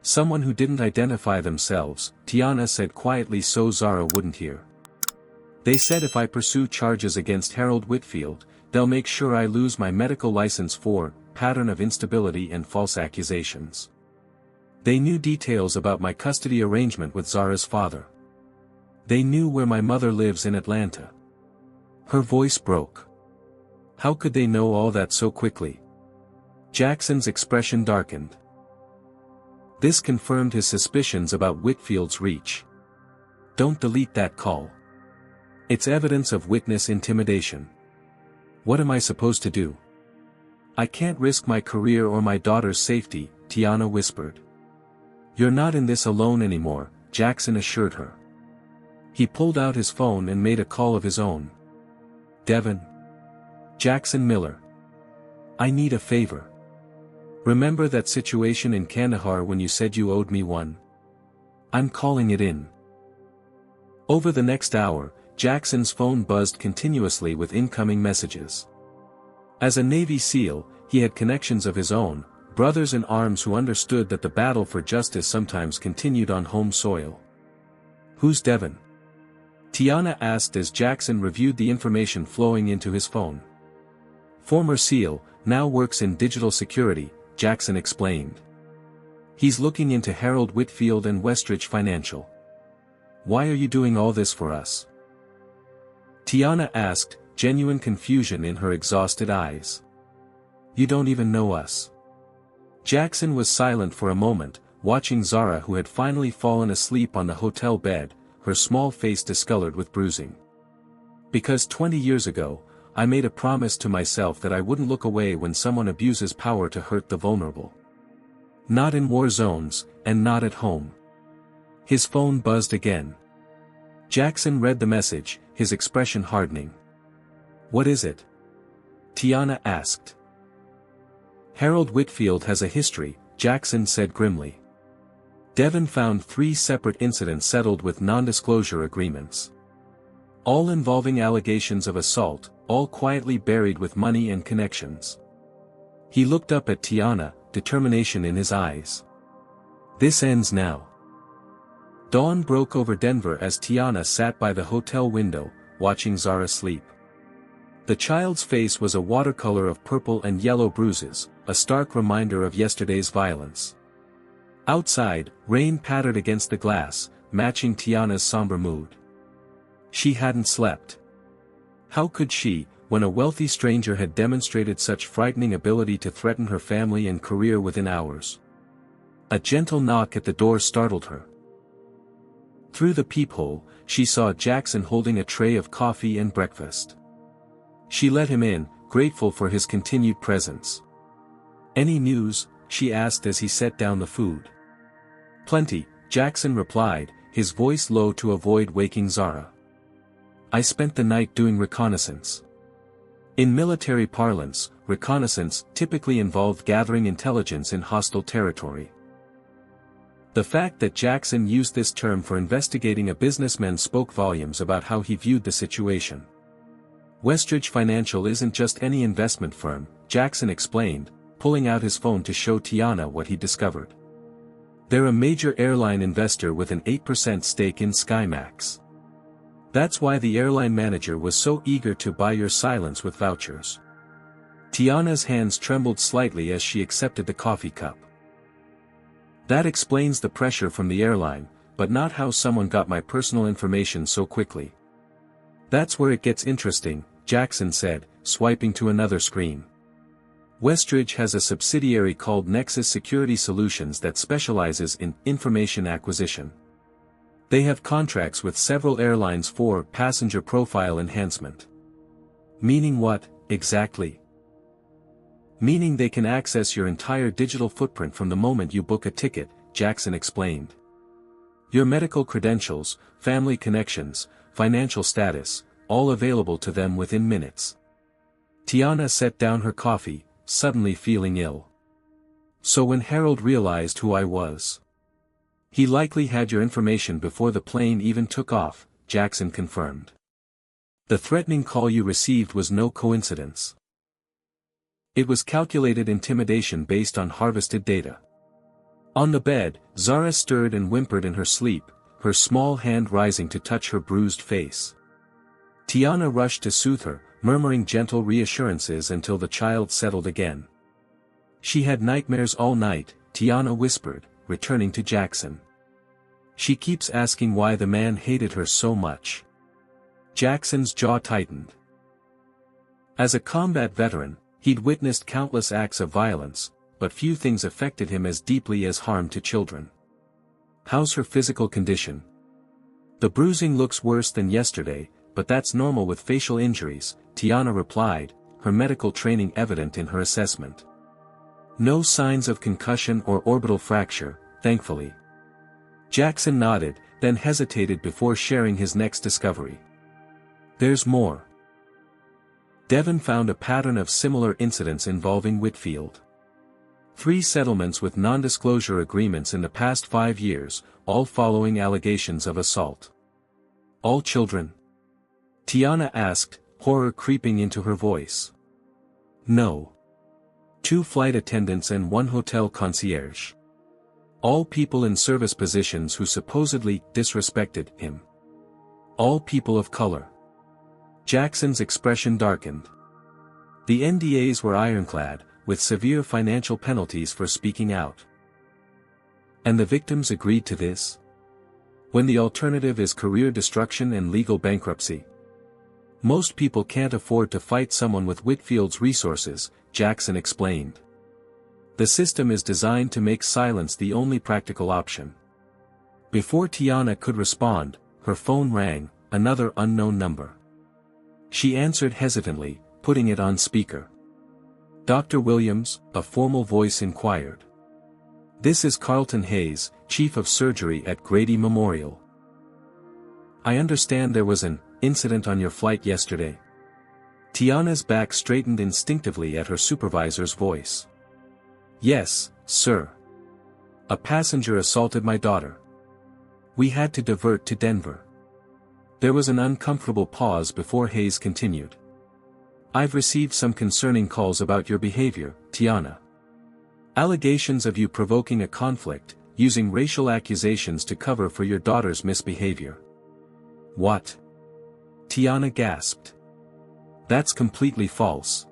Someone who didn't identify themselves, Tiana said quietly so Zara wouldn't hear. They said if I pursue charges against Harold Whitfield, they'll make sure I lose my medical license for pattern of instability and false accusations. They knew details about my custody arrangement with Zara's father. They knew where my mother lives in Atlanta. Her voice broke. How could they know all that so quickly? Jackson's expression darkened. This confirmed his suspicions about Whitfield's reach. Don't delete that call. It's evidence of witness intimidation. What am I supposed to do? I can't risk my career or my daughter's safety, Tiana whispered. You're not in this alone anymore, Jackson assured her. He pulled out his phone and made a call of his own. Devin. Jackson Miller. I need a favor. Remember that situation in Kandahar when you said you owed me one? I'm calling it in. Over the next hour, Jackson's phone buzzed continuously with incoming messages. As a Navy SEAL, he had connections of his own, brothers in arms who understood that the battle for justice sometimes continued on home soil. Who's Devin? Tiana asked as Jackson reviewed the information flowing into his phone. Former SEAL, now works in digital security, Jackson explained. He's looking into Harold Whitfield and Westridge Financial. Why are you doing all this for us? Tiana asked, genuine confusion in her exhausted eyes. You don't even know us. Jackson was silent for a moment, watching Zara who had finally fallen asleep on the hotel bed, her small face discolored with bruising. Because 20 years ago, I made a promise to myself that I wouldn't look away when someone abuses power to hurt the vulnerable. Not in war zones, and not at home. His phone buzzed again. Jackson read the message, his expression hardening. What is it? Tiana asked. Harold Whitfield has a history, Jackson said grimly. Devin found 3 separate incidents settled with non-disclosure agreements. All involving allegations of assault, all quietly buried with money and connections. He looked up at Tiana, determination in his eyes. This ends now. Dawn broke over Denver as Tiana sat by the hotel window, watching Zara sleep. The child's face was a watercolor of purple and yellow bruises, a stark reminder of yesterday's violence. Outside, rain pattered against the glass, matching Tiana's somber mood. She hadn't slept. How could she, when a wealthy stranger had demonstrated such frightening ability to threaten her family and career within hours? A gentle knock at the door startled her. Through the peephole, she saw Jackson holding a tray of coffee and breakfast. She let him in, grateful for his continued presence. Any news? She asked as he set down the food. Plenty, Jackson replied, his voice low to avoid waking Zara. I spent the night doing reconnaissance. In military parlance, reconnaissance typically involved gathering intelligence in hostile territory. The fact that Jackson used this term for investigating a businessman spoke volumes about how he viewed the situation. Westridge Financial isn't just any investment firm, Jackson explained, pulling out his phone to show Tiana what he discovered. They're a major airline investor with an 8% stake in SkyMax. That's why the airline manager was so eager to buy your silence with vouchers. Tiana's hands trembled slightly as she accepted the coffee cup. That explains the pressure from the airline, but not how someone got my personal information so quickly. That's where it gets interesting, Jackson said, swiping to another screen. Westridge has a subsidiary called Nexus Security Solutions that specializes in information acquisition. They have contracts with several airlines for passenger profile enhancement. Meaning what, exactly? Meaning they can access your entire digital footprint from the moment you book a ticket, Jackson explained. Your medical credentials, family connections, financial status, all available to them within minutes. Tiana set down her coffee, suddenly feeling ill. So when Harold realized who I was, he likely had your information before the plane even took off, Jackson confirmed. The threatening call you received was no coincidence. It was calculated intimidation based on harvested data. On the bed, Zara stirred and whimpered in her sleep, her small hand rising to touch her bruised face. Tiana rushed to soothe her, murmuring gentle reassurances until the child settled again. She had nightmares all night, Tiana whispered, returning to Jackson. She keeps asking why the man hated her so much. Jackson's jaw tightened. As a combat veteran, he'd witnessed countless acts of violence, but few things affected him as deeply as harm to children. How's her physical condition? The bruising looks worse than yesterday, but that's normal with facial injuries, Tiana replied, her medical training evident in her assessment. No signs of concussion or orbital fracture, thankfully. Jackson nodded, then hesitated before sharing his next discovery. There's more. Devon found a pattern of similar incidents involving Whitfield. 3 settlements with non-disclosure agreements in the past 5 years, all following allegations of assault. All children? Tiana asked, horror creeping into her voice. No. 2 flight attendants and 1 hotel concierge. All people in service positions who supposedly disrespected him. All people of color. Jackson's expression darkened. The NDAs were ironclad, with severe financial penalties for speaking out. And the victims agreed to this? When the alternative is career destruction and legal bankruptcy. Most people can't afford to fight someone with Whitfield's resources, Jackson explained. The system is designed to make silence the only practical option. Before Tiana could respond, her phone rang, another unknown number. She answered hesitantly, putting it on speaker. Dr. Williams, a formal voice inquired. This is Carlton Hayes, Chief of Surgery at Grady Memorial. I understand there was an incident on your flight yesterday. Tiana's back straightened instinctively at her supervisor's voice. Yes, sir. A passenger assaulted my daughter. We had to divert to Denver. There was an uncomfortable pause before Hayes continued. I've received some concerning calls about your behavior, Tiana. Allegations of you provoking a conflict, using racial accusations to cover for your daughter's misbehavior. What? Tiana gasped. That's completely false.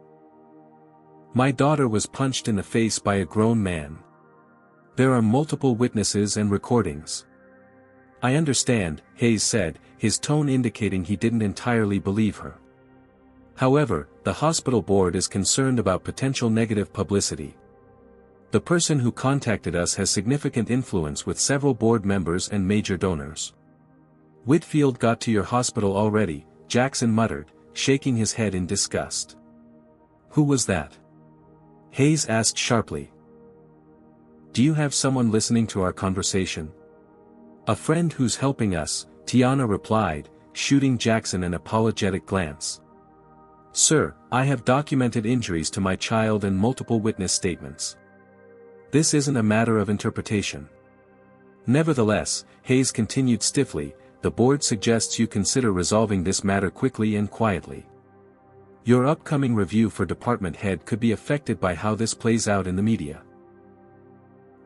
My daughter was punched in the face by a grown man. There are multiple witnesses and recordings. I understand, Hayes said, his tone indicating he didn't entirely believe her. However, the hospital board is concerned about potential negative publicity. The person who contacted us has significant influence with several board members and major donors. Whitfield got to your hospital already, Jackson muttered, shaking his head in disgust. Who was that? Hayes asked sharply. Do you have someone listening to our conversation? A friend who's helping us, Tiana replied, shooting Jackson an apologetic glance. Sir, I have documented injuries to my child and multiple witness statements. This isn't a matter of interpretation. Nevertheless, Hayes continued stiffly, the board suggests you consider resolving this matter quickly and quietly. Your upcoming review for department head could be affected by how this plays out in the media.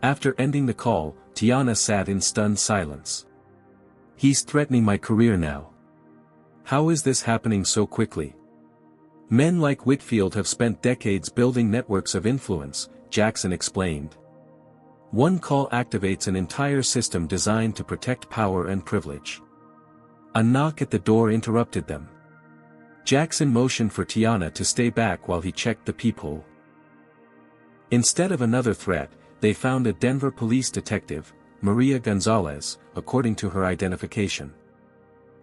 After ending the call, Tiana sat in stunned silence. He's threatening my career now. How is this happening so quickly? Men like Whitfield have spent decades building networks of influence, Jackson explained. One call activates an entire system designed to protect power and privilege. A knock at the door interrupted them. Jackson motioned for Tiana to stay back while he checked the peephole. Instead of another threat, they found a Denver police detective, Maria Gonzalez, according to her identification.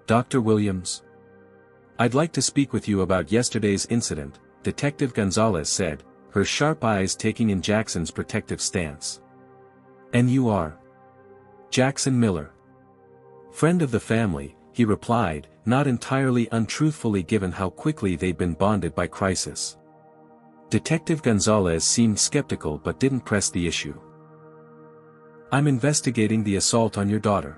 Dr. Williams? I'd like to speak with you about yesterday's incident, Detective Gonzalez said, her sharp eyes taking in Jackson's protective stance. And you are? Jackson Miller. Friend of the family, he replied, not entirely untruthfully given how quickly they'd been bonded by crisis. Detective Gonzalez seemed skeptical but didn't press the issue. I'm investigating the assault on your daughter.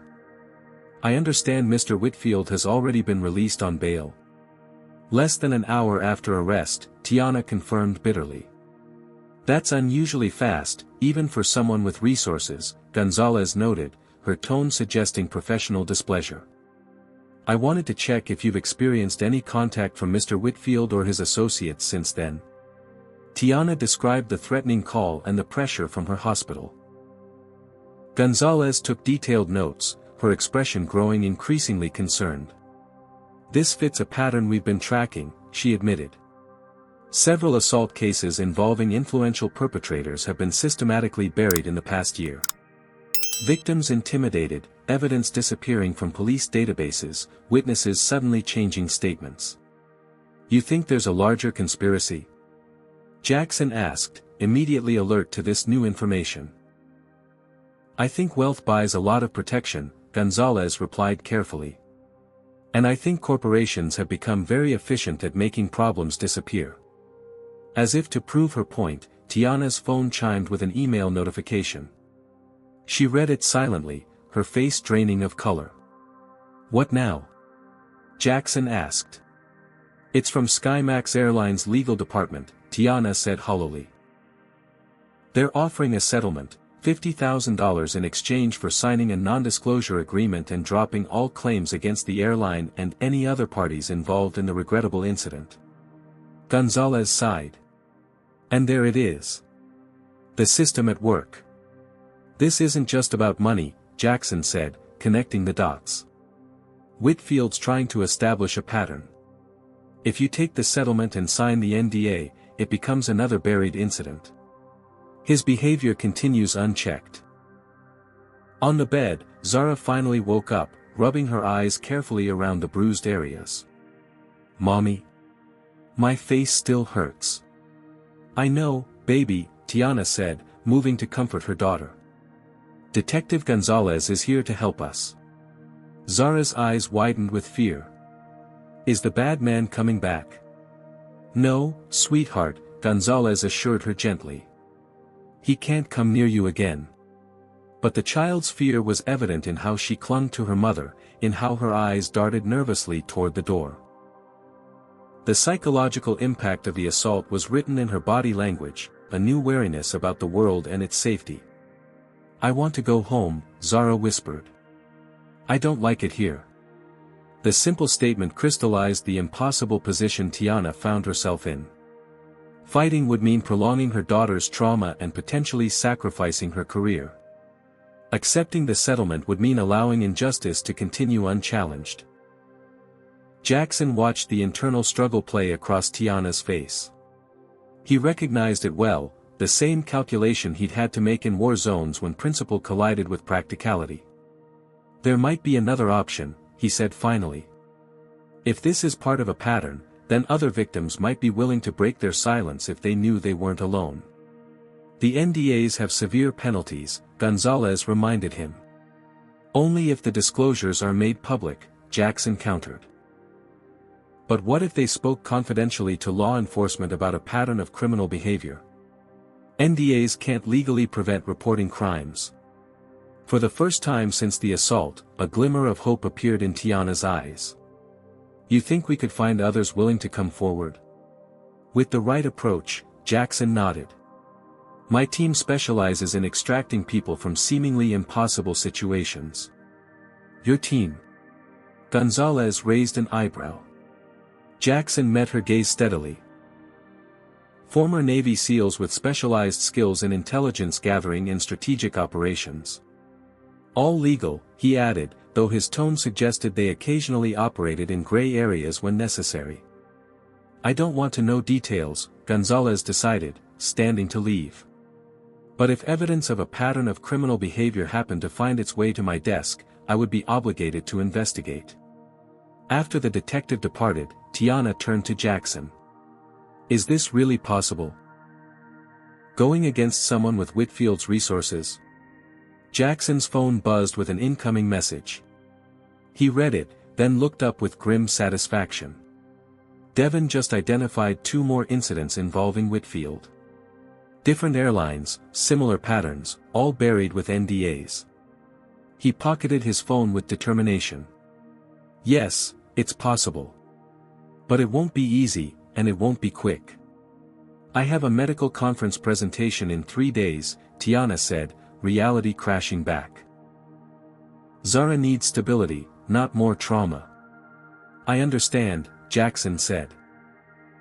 I understand Mr. Whitfield has already been released on bail. Less than an hour after arrest, Tiana confirmed bitterly. That's unusually fast, even for someone with resources, Gonzalez noted, her tone suggesting professional displeasure. I wanted to check if you've experienced any contact from Mr. Whitfield or his associates since then. Tiana described the threatening call and the pressure from her hospital. Gonzalez took detailed notes, her expression growing increasingly concerned. This fits a pattern we've been tracking, she admitted. Several assault cases involving influential perpetrators have been systematically buried in the past year. Victims intimidated, evidence disappearing from police databases, witnesses suddenly changing statements. You think there's a larger conspiracy? Jackson asked, immediately alert to this new information. I think wealth buys a lot of protection, Gonzalez replied carefully. And I think corporations have become very efficient at making problems disappear. As if to prove her point, Tiana's phone chimed with an email notification. She read it silently, her face draining of color. What now? Jackson asked. It's from SkyMax Airlines legal department, Tiana said hollowly. They're offering a settlement, $50,000 in exchange for signing a non-disclosure agreement and dropping all claims against the airline and any other parties involved in the regrettable incident. Gonzalez sighed. And there it is. The system at work. This isn't just about money, Jackson said, connecting the dots. Whitfield's trying to establish a pattern. If you take the settlement and sign the NDA, it becomes another buried incident. His behavior continues unchecked. On the bed, Zara finally woke up, rubbing her eyes carefully around the bruised areas. Mommy? My face still hurts. I know, baby, Tiana said, moving to comfort her daughter. Detective Gonzalez is here to help us. Zara's eyes widened with fear. Is the bad man coming back? No, sweetheart, Gonzalez assured her gently. He can't come near you again. But the child's fear was evident in how she clung to her mother, in how her eyes darted nervously toward the door. The psychological impact of the assault was written in her body language, a new wariness about the world and its safety. I want to go home, Zara whispered. I don't like it here. The simple statement crystallized the impossible position Tiana found herself in. Fighting would mean prolonging her daughter's trauma and potentially sacrificing her career. Accepting the settlement would mean allowing injustice to continue unchallenged. Jackson watched the internal struggle play across Tiana's face. He recognized it well, the same calculation he'd had to make in war zones when principle collided with practicality. There might be another option, he said finally. If this is part of a pattern, then other victims might be willing to break their silence if they knew they weren't alone. The NDAs have severe penalties, Gonzalez reminded him. Only if the disclosures are made public, Jackson countered. But what if they spoke confidentially to law enforcement about a pattern of criminal behavior? NDAs can't legally prevent reporting crimes. For the first time since the assault, a glimmer of hope appeared in Tiana's eyes. You think we could find others willing to come forward? With the right approach, Jackson nodded. My team specializes in extracting people from seemingly impossible situations. Your team? Gonzalez raised an eyebrow. Jackson met her gaze steadily. Former Navy SEALs with specialized skills in intelligence gathering and strategic operations. All legal, he added, though his tone suggested they occasionally operated in gray areas when necessary. I don't want to know details, Gonzalez decided, standing to leave. But if evidence of a pattern of criminal behavior happened to find its way to my desk, I would be obligated to investigate. After the detective departed, Tiana turned to Jackson. Is this really possible? Going against someone with Whitfield's resources? Jackson's phone buzzed with an incoming message. He read it, then looked up with grim satisfaction. Devon just identified 2 more incidents involving Whitfield. Different airlines, similar patterns, all buried with NDAs. He pocketed his phone with determination. Yes, it's possible. But it won't be easy, and it won't be quick. I have a medical conference presentation in 3 days, Tiana said, reality crashing back. Zara needs stability, not more trauma. I understand, Jackson said.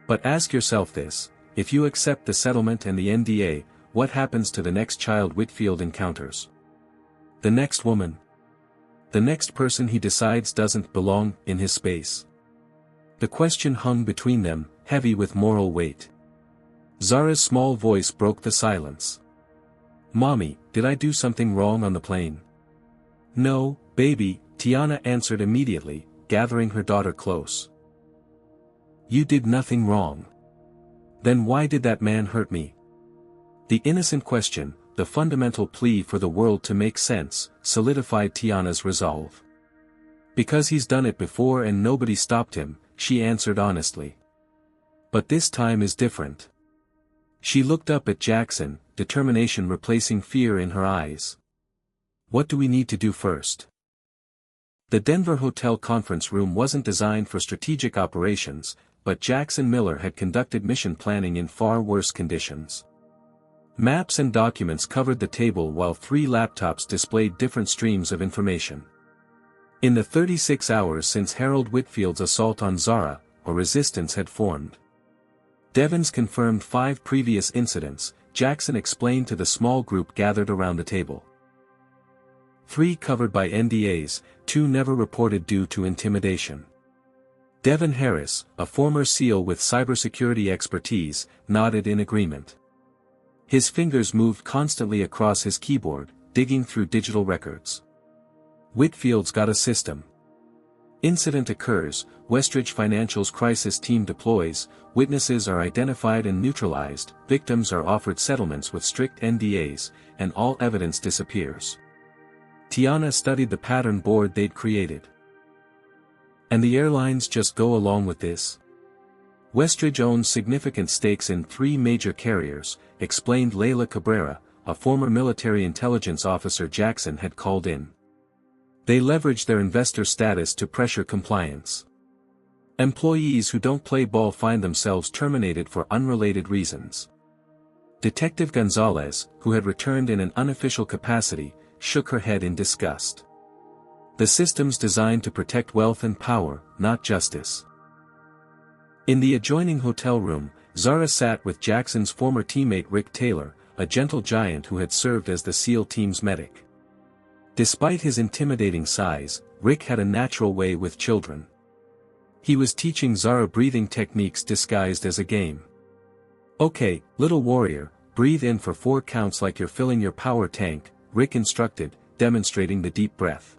But ask yourself this, if you accept the settlement and the NDA, what happens to the next child Whitfield encounters? The next woman? The next person he decides doesn't belong in his space? The question hung between them, heavy with moral weight. Zara's small voice broke the silence. Mommy, did I do something wrong on the plane? No, baby, Tiana answered immediately, gathering her daughter close. You did nothing wrong. Then why did that man hurt me? The innocent question, the fundamental plea for the world to make sense, solidified Tiana's resolve. Because he's done it before and nobody stopped him, she answered honestly. But this time is different. She looked up at Jackson, determination replacing fear in her eyes. What do we need to do first? The Denver hotel conference room wasn't designed for strategic operations, but Jackson Miller had conducted mission planning in far worse conditions. Maps and documents covered the table while 3 laptops displayed different streams of information. In the 36 hours since Harold Whitfield's assault on Zara, a resistance had formed. Devens confirmed 5 previous incidents, Jackson explained to the small group gathered around the table. 3 covered by NDAs, 2 never reported due to intimidation. Devin Harris, a former SEAL with cybersecurity expertise, nodded in agreement. His fingers moved constantly across his keyboard, digging through digital records. Whitfield's got a system. Incident occurs, Westridge Financial's crisis team deploys, witnesses are identified and neutralized, victims are offered settlements with strict NDAs, and all evidence disappears. Tiana studied the pattern board they'd created. And the airlines just go along with this? Westridge owns significant stakes in 3 major carriers, explained Leila Cabrera, a former military intelligence officer Jackson had called in. They leverage their investor status to pressure compliance. Employees who don't play ball find themselves terminated for unrelated reasons. Detective Gonzalez, who had returned in an unofficial capacity, shook her head in disgust. The system's designed to protect wealth and power, not justice. In the adjoining hotel room, Zara sat with Jackson's former teammate Rick Taylor, a gentle giant who had served as the SEAL team's medic. Despite his intimidating size, Rick had a natural way with children. He was teaching Zara breathing techniques disguised as a game. Okay, little warrior, breathe in for 4 counts like you're filling your power tank, Rick instructed, demonstrating the deep breath.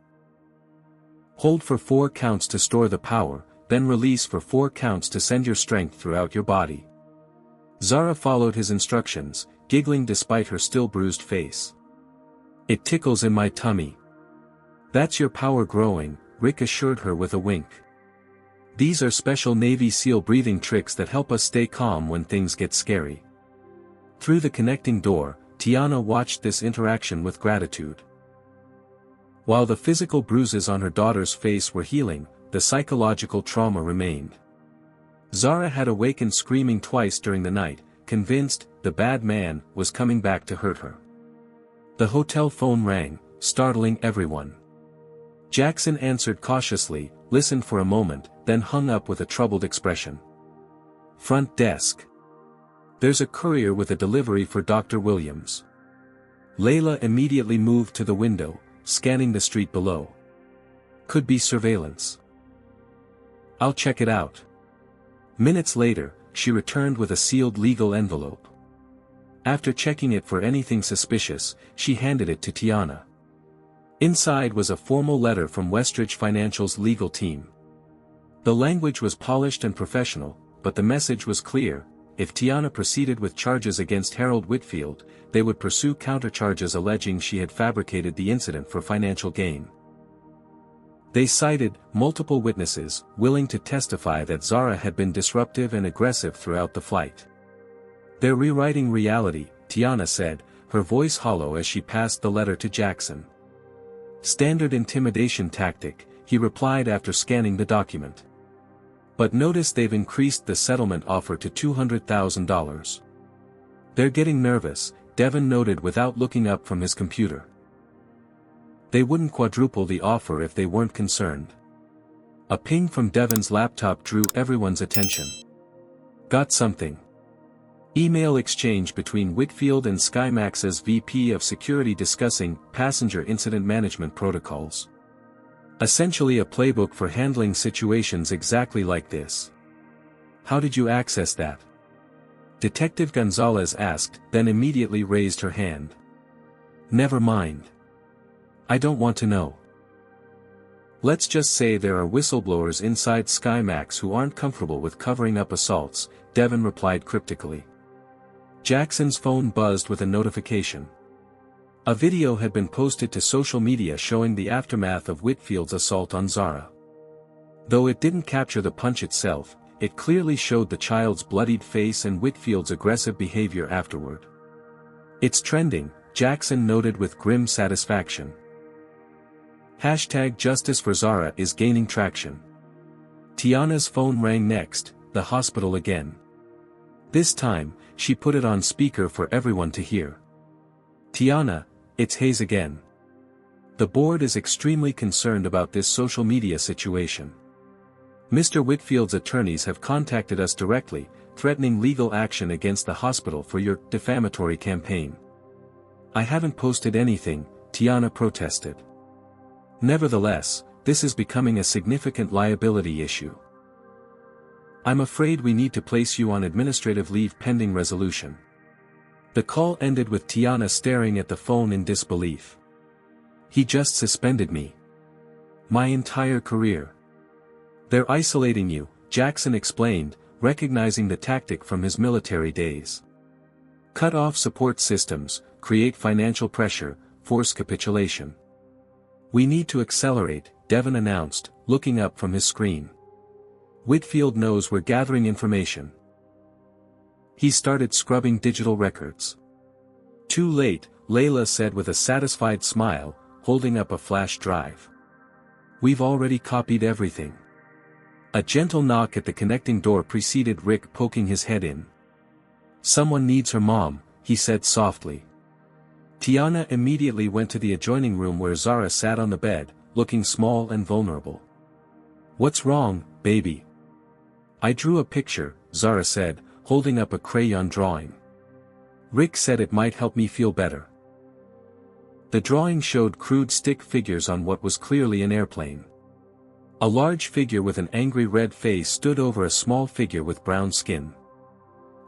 Hold for 4 counts to store the power, then release for 4 counts to send your strength throughout your body. Zara followed his instructions, giggling despite her still bruised face. It tickles in my tummy. That's your power growing, Rick assured her with a wink. These are special Navy SEAL breathing tricks that help us stay calm when things get scary. Through the connecting door, Tiana watched this interaction with gratitude. While the physical bruises on her daughter's face were healing, the psychological trauma remained. Zara had awakened screaming twice during the night, convinced the bad man was coming back to hurt her. The hotel phone rang, startling everyone. Jackson answered cautiously, listened for a moment, then hung up with a troubled expression. Front desk. There's a courier with a delivery for Dr. Williams. Layla immediately moved to the window, scanning the street below. Could be surveillance. I'll check it out. Minutes later, she returned with a sealed legal envelope. After checking it for anything suspicious, she handed it to Tiana. Inside was a formal letter from Westridge Financial's legal team. The language was polished and professional, but the message was clear: if Tiana proceeded with charges against Harold Whitfield, they would pursue countercharges alleging she had fabricated the incident for financial gain. They cited multiple witnesses willing to testify that Zara had been disruptive and aggressive throughout the flight. They're rewriting reality, Tiana said, her voice hollow as she passed the letter to Jackson. Standard intimidation tactic, he replied after scanning the document. But notice they've increased the settlement offer to $200,000. "They're getting nervous," Devon noted without looking up from his computer. "They wouldn't quadruple the offer if they weren't concerned." A ping from Devon's laptop drew everyone's attention. "Got something." Email exchange between Whitfield and SkyMax's VP of Security discussing passenger incident management protocols. Essentially a playbook for handling situations exactly like this. "How did you access that?" Detective Gonzalez asked, then immediately raised her hand. "Never mind. I don't want to know. Let's just say there are whistleblowers inside SkyMax who aren't comfortable with covering up assaults," Devon replied cryptically. Jackson's phone buzzed with a notification. A video had been posted to social media showing the aftermath of Whitfield's assault on Zara. Though it didn't capture the punch itself, it clearly showed the child's bloodied face and Whitfield's aggressive behavior afterward. "It's trending," Jackson noted with grim satisfaction. #Justice for Zara is gaining traction. Tiana's phone rang next, the hospital again. This time, she put it on speaker for everyone to hear. "Tiana, it's Hayes again. The board is extremely concerned about this social media situation. Mr. Whitfield's attorneys have contacted us directly, threatening legal action against the hospital for your defamatory campaign." "I haven't posted anything," Tiana protested. "Nevertheless, this is becoming a significant liability issue. I'm afraid we need to place you on administrative leave pending resolution." The call ended with Tiana staring at the phone in disbelief. "He just suspended me. My entire career." "They're isolating you," Jackson explained, recognizing the tactic from his military days. "Cut off support systems, create financial pressure, force capitulation." "We need to accelerate," Devon announced, looking up from his screen. "Whitfield knows we're gathering information. He started scrubbing digital records." "Too late," Layla said with a satisfied smile, holding up a flash drive. "We've already copied everything." A gentle knock at the connecting door preceded Rick poking his head in. "Someone needs her mom," he said softly. Tiana immediately went to the adjoining room where Zara sat on the bed, looking small and vulnerable. "What's wrong, baby?" "I drew a picture," Zara said, holding up a crayon drawing. "Rick said it might help me feel better." The drawing showed crude stick figures on what was clearly an airplane. A large figure with an angry red face stood over a small figure with brown skin.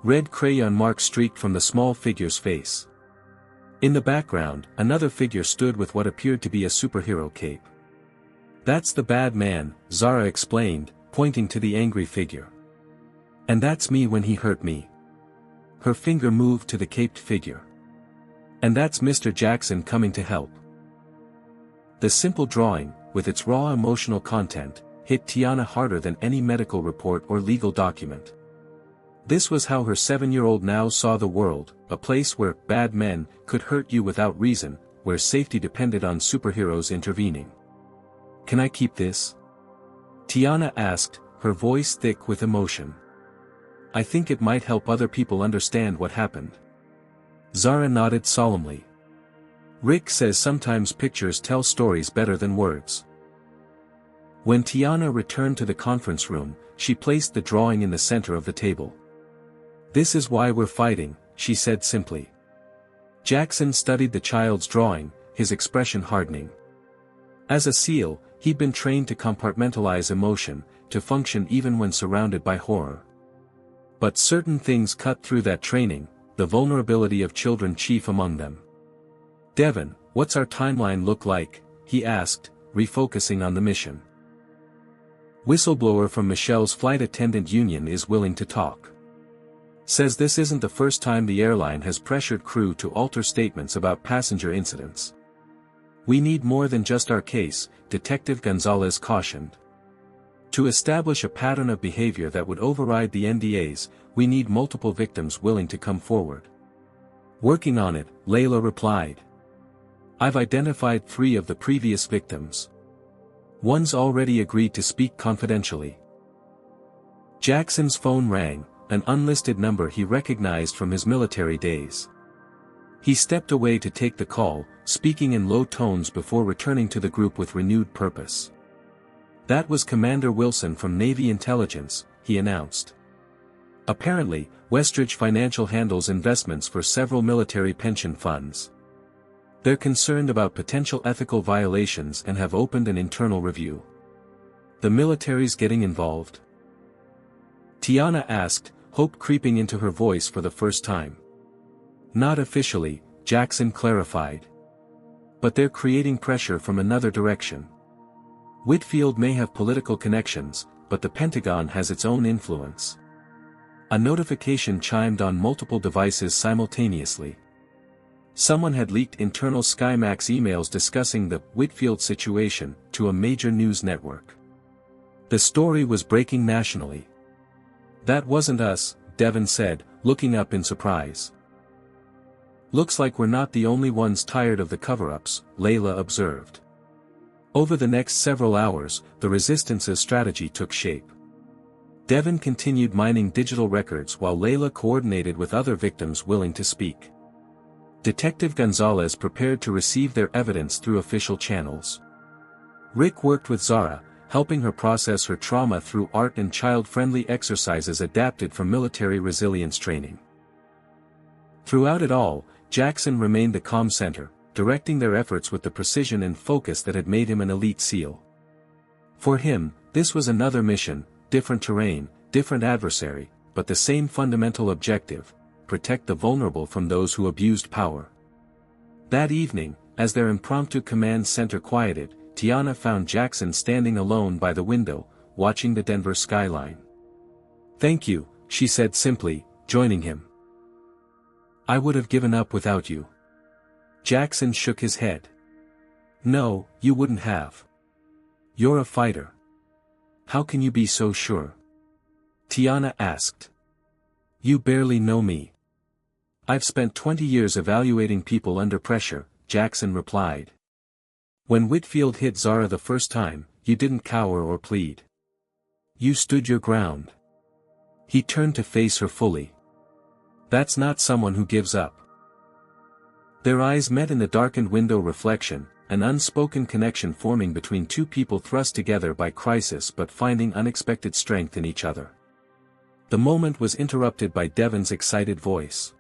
Red crayon marks streaked from the small figure's face. In the background, another figure stood with what appeared to be a superhero cape. "That's the bad man," Zara explained, pointing to the angry figure. "And that's me when he hurt me." Her finger moved to the caped figure. "And that's Mr. Jackson coming to help." The simple drawing, with its raw emotional content, hit Tiana harder than any medical report or legal document. This was how her 7-year-old now saw the world, a place where bad men could hurt you without reason, where safety depended on superheroes intervening. "Can I keep this?" Tiana asked, her voice thick with emotion. "I think it might help other people understand what happened." Zara nodded solemnly. "Rick says sometimes pictures tell stories better than words." When Tiana returned to the conference room, she placed the drawing in the center of the table. "This is why we're fighting," she said simply. Jackson studied the child's drawing, his expression hardening. As a SEAL, he'd been trained to compartmentalize emotion, to function even when surrounded by horror. But certain things cut through that training, the vulnerability of children chief among them. "Devon, what's our timeline look like?" he asked, refocusing on the mission. "Whistleblower from Michelle's flight attendant union is willing to talk. Says this isn't the first time the airline has pressured crew to alter statements about passenger incidents. We need more than just our case," Detective Gonzalez cautioned. "To establish a pattern of behavior that would override the NDAs, we need multiple victims willing to come forward." "Working on it," Layla replied. "I've identified 3 of the previous victims. One's already agreed to speak confidentially." Jackson's phone rang, an unlisted number he recognized from his military days. He stepped away to take the call, speaking in low tones before returning to the group with renewed purpose. "That was Commander Wilson from Navy Intelligence," he announced. "Apparently, Westridge Financial handles investments for several military pension funds. They're concerned about potential ethical violations and have opened an internal review." "The military's getting involved?" Tiana asked, hope creeping into her voice for the first time. "Not officially," Jackson clarified. "But they're creating pressure from another direction. Whitfield may have political connections, but the Pentagon has its own influence." A notification chimed on multiple devices simultaneously. Someone had leaked internal SkyMax emails discussing the Whitfield situation to a major news network. The story was breaking nationally. "That wasn't us," Devon said, looking up in surprise. "Looks like we're not the only ones tired of the cover-ups," Layla observed. Over the next several hours, the Resistance's strategy took shape. Devon continued mining digital records while Layla coordinated with other victims willing to speak. Detective Gonzalez prepared to receive their evidence through official channels. Rick worked with Zara, helping her process her trauma through art and child-friendly exercises adapted from military resilience training. Throughout it all, Jackson remained the calm center, directing their efforts with the precision and focus that had made him an elite SEAL. For him, this was another mission, different terrain, different adversary, but the same fundamental objective: protect the vulnerable from those who abused power. That evening, as their impromptu command center quieted, Tiana found Jackson standing alone by the window, watching the Denver skyline. "Thank you," she said simply, joining him. "I would have given up without you." Jackson shook his head. "No, you wouldn't have. You're a fighter." "How can you be so sure?" Tiana asked. "You barely know me." "I've spent 20 years evaluating people under pressure," Jackson replied. "When Whitfield hit Zara the first time, you didn't cower or plead. You stood your ground." He turned to face her fully. "That's not someone who gives up." Their eyes met in the darkened window reflection, an unspoken connection forming between two people thrust together by crisis but finding unexpected strength in each other. The moment was interrupted by Devon's excited voice.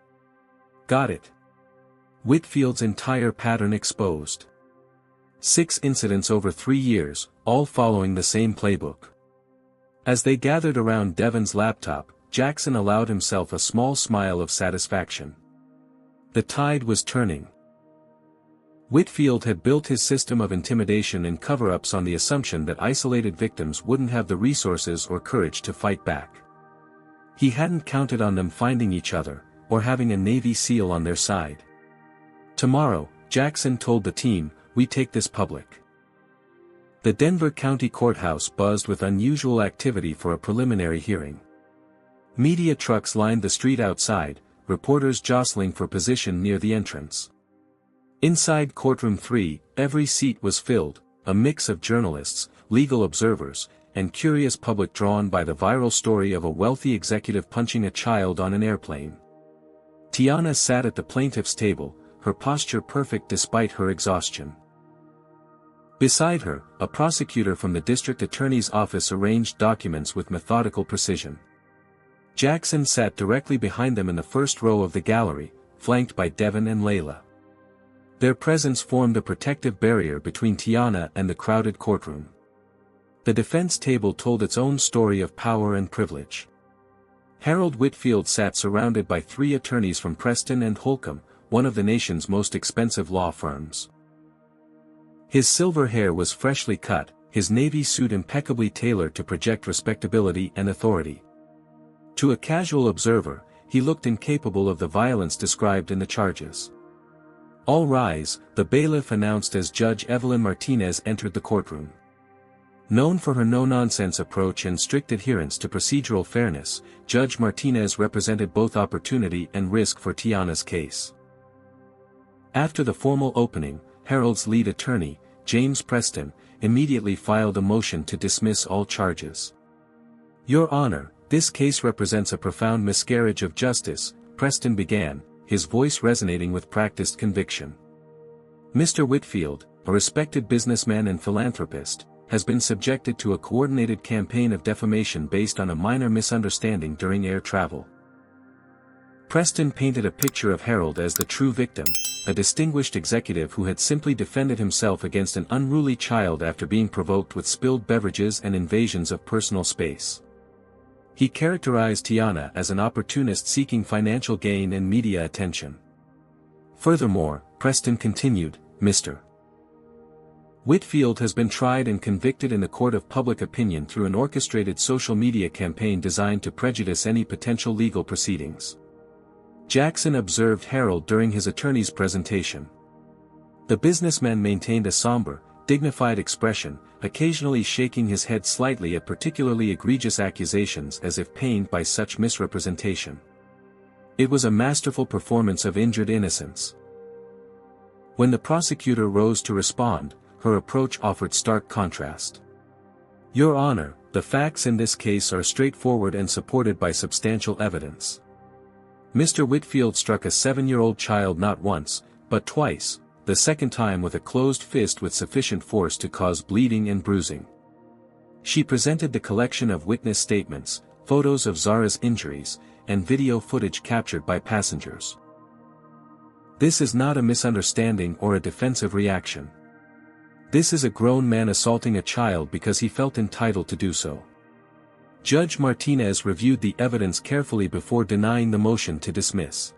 "Got it. Whitfield's entire pattern exposed. 6 incidents over 3 years, all following the same playbook." As they gathered around Devon's laptop, Jackson allowed himself a small smile of satisfaction. The tide was turning. Whitfield had built his system of intimidation and cover-ups on the assumption that isolated victims wouldn't have the resources or courage to fight back. He hadn't counted on them finding each other, or having a Navy SEAL on their side. "Tomorrow," Jackson told the team, "we take this public." The Denver County Courthouse buzzed with unusual activity for a preliminary hearing. Media trucks lined the street outside, reporters jostling for position near the entrance. Inside courtroom 3, every seat was filled, a mix of journalists, legal observers, and curious public drawn by the viral story of a wealthy executive punching a child on an airplane. Tiana sat at the plaintiff's table, her posture perfect despite her exhaustion. Beside her, a prosecutor from the district attorney's office arranged documents with methodical precision. Jackson sat directly behind them in the first row of the gallery, flanked by Devon and Layla. Their presence formed a protective barrier between Tiana and the crowded courtroom. The defense table told its own story of power and privilege. Harold Whitfield sat surrounded by 3 attorneys from Preston and Holcomb, one of the nation's most expensive law firms. His silver hair was freshly cut, his navy suit impeccably tailored to project respectability and authority. To a casual observer, he looked incapable of the violence described in the charges. "All rise," the bailiff announced as Judge Evelyn Martinez entered the courtroom. Known for her no-nonsense approach and strict adherence to procedural fairness, Judge Martinez represented both opportunity and risk for Tiana's case. After the formal opening, Harold's lead attorney, James Preston, immediately filed a motion to dismiss all charges. "Your Honor," "This case represents a profound miscarriage of justice," Preston began, his voice resonating with practiced conviction. "Mr. Whitfield, a respected businessman and philanthropist, has been subjected to a coordinated campaign of defamation based on a minor misunderstanding during air travel." Preston painted a picture of Harold as the true victim, a distinguished executive who had simply defended himself against an unruly child after being provoked with spilled beverages and invasions of personal space. He characterized Tiana as an opportunist seeking financial gain and media attention. Furthermore, Preston continued, "Mr. Whitfield has been tried and convicted in the court of public opinion through an orchestrated social media campaign designed to prejudice any potential legal proceedings." Jackson observed Harold during his attorney's presentation. The businessman maintained a somber, dignified expression, occasionally shaking his head slightly at particularly egregious accusations as if pained by such misrepresentation. It was a masterful performance of injured innocence. When the prosecutor rose to respond, her approach offered stark contrast. "Your Honor, the facts in this case are straightforward and supported by substantial evidence. Mr. Whitfield struck a 7-year-old child not once, but twice, the second time with a closed fist with sufficient force to cause bleeding and bruising." She presented the collection of witness statements, photos of Zara's injuries, and video footage captured by passengers. "This is not a misunderstanding or a defensive reaction. This is a grown man assaulting a child because he felt entitled to do so." Judge Martinez reviewed the evidence carefully before denying the motion to dismiss.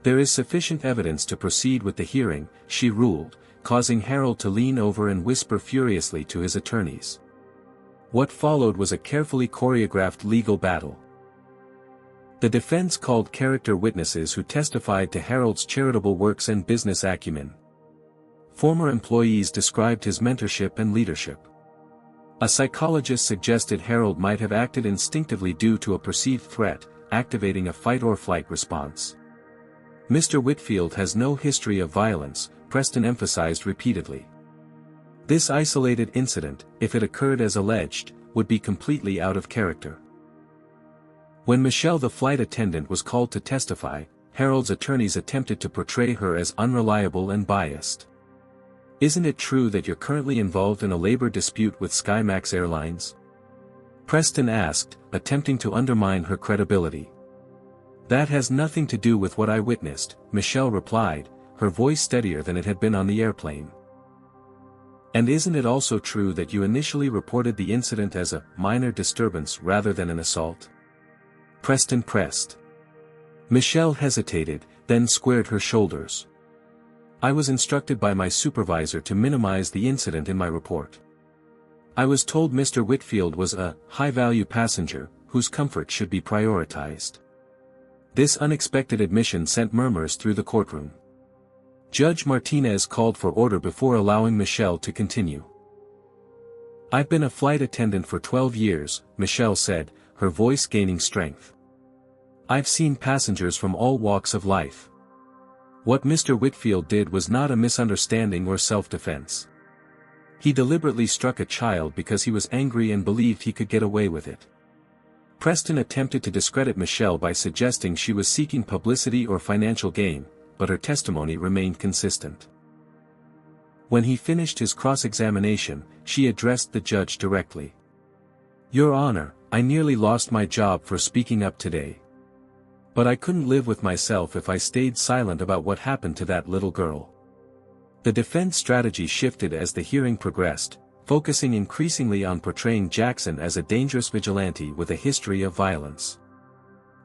"There is sufficient evidence to proceed with the hearing," she ruled, causing Harold to lean over and whisper furiously to his attorneys. What followed was a carefully choreographed legal battle. The defense called character witnesses who testified to Harold's charitable works and business acumen. Former employees described his mentorship and leadership. A psychologist suggested Harold might have acted instinctively due to a perceived threat, activating a fight-or-flight response. "Mr. Whitfield has no history of violence," Preston emphasized repeatedly. This isolated incident, if it occurred as alleged, would be completely out of character. When Michelle the flight attendant was called to testify, Harold's attorneys attempted to portray her as unreliable and biased. "Isn't it true that you're currently involved in a labor dispute with SkyMax Airlines?" Preston asked, attempting to undermine her credibility. "That has nothing to do with what I witnessed," Michelle replied, her voice steadier than it had been on the airplane. "And isn't it also true that you initially reported the incident as a minor disturbance rather than an assault?" Preston pressed. Michelle hesitated, then squared her shoulders. "I was instructed by my supervisor to minimize the incident in my report. I was told Mr. Whitfield was a high-value passenger, whose comfort should be prioritized." This unexpected admission sent murmurs through the courtroom. Judge Martinez called for order before allowing Michelle to continue. "I've been a flight attendant for 12 years, Michelle said, her voice gaining strength. "I've seen passengers from all walks of life. What Mr. Whitfield did was not a misunderstanding or self-defense. He deliberately struck a child because he was angry and believed he could get away with it." Preston attempted to discredit Michelle by suggesting she was seeking publicity or financial gain, but her testimony remained consistent. When he finished his cross-examination, she addressed the judge directly. "Your Honor, I nearly lost my job for speaking up today. But I couldn't live with myself if I stayed silent about what happened to that little girl." The defense strategy shifted as the hearing progressed, focusing increasingly on portraying Jackson as a dangerous vigilante with a history of violence.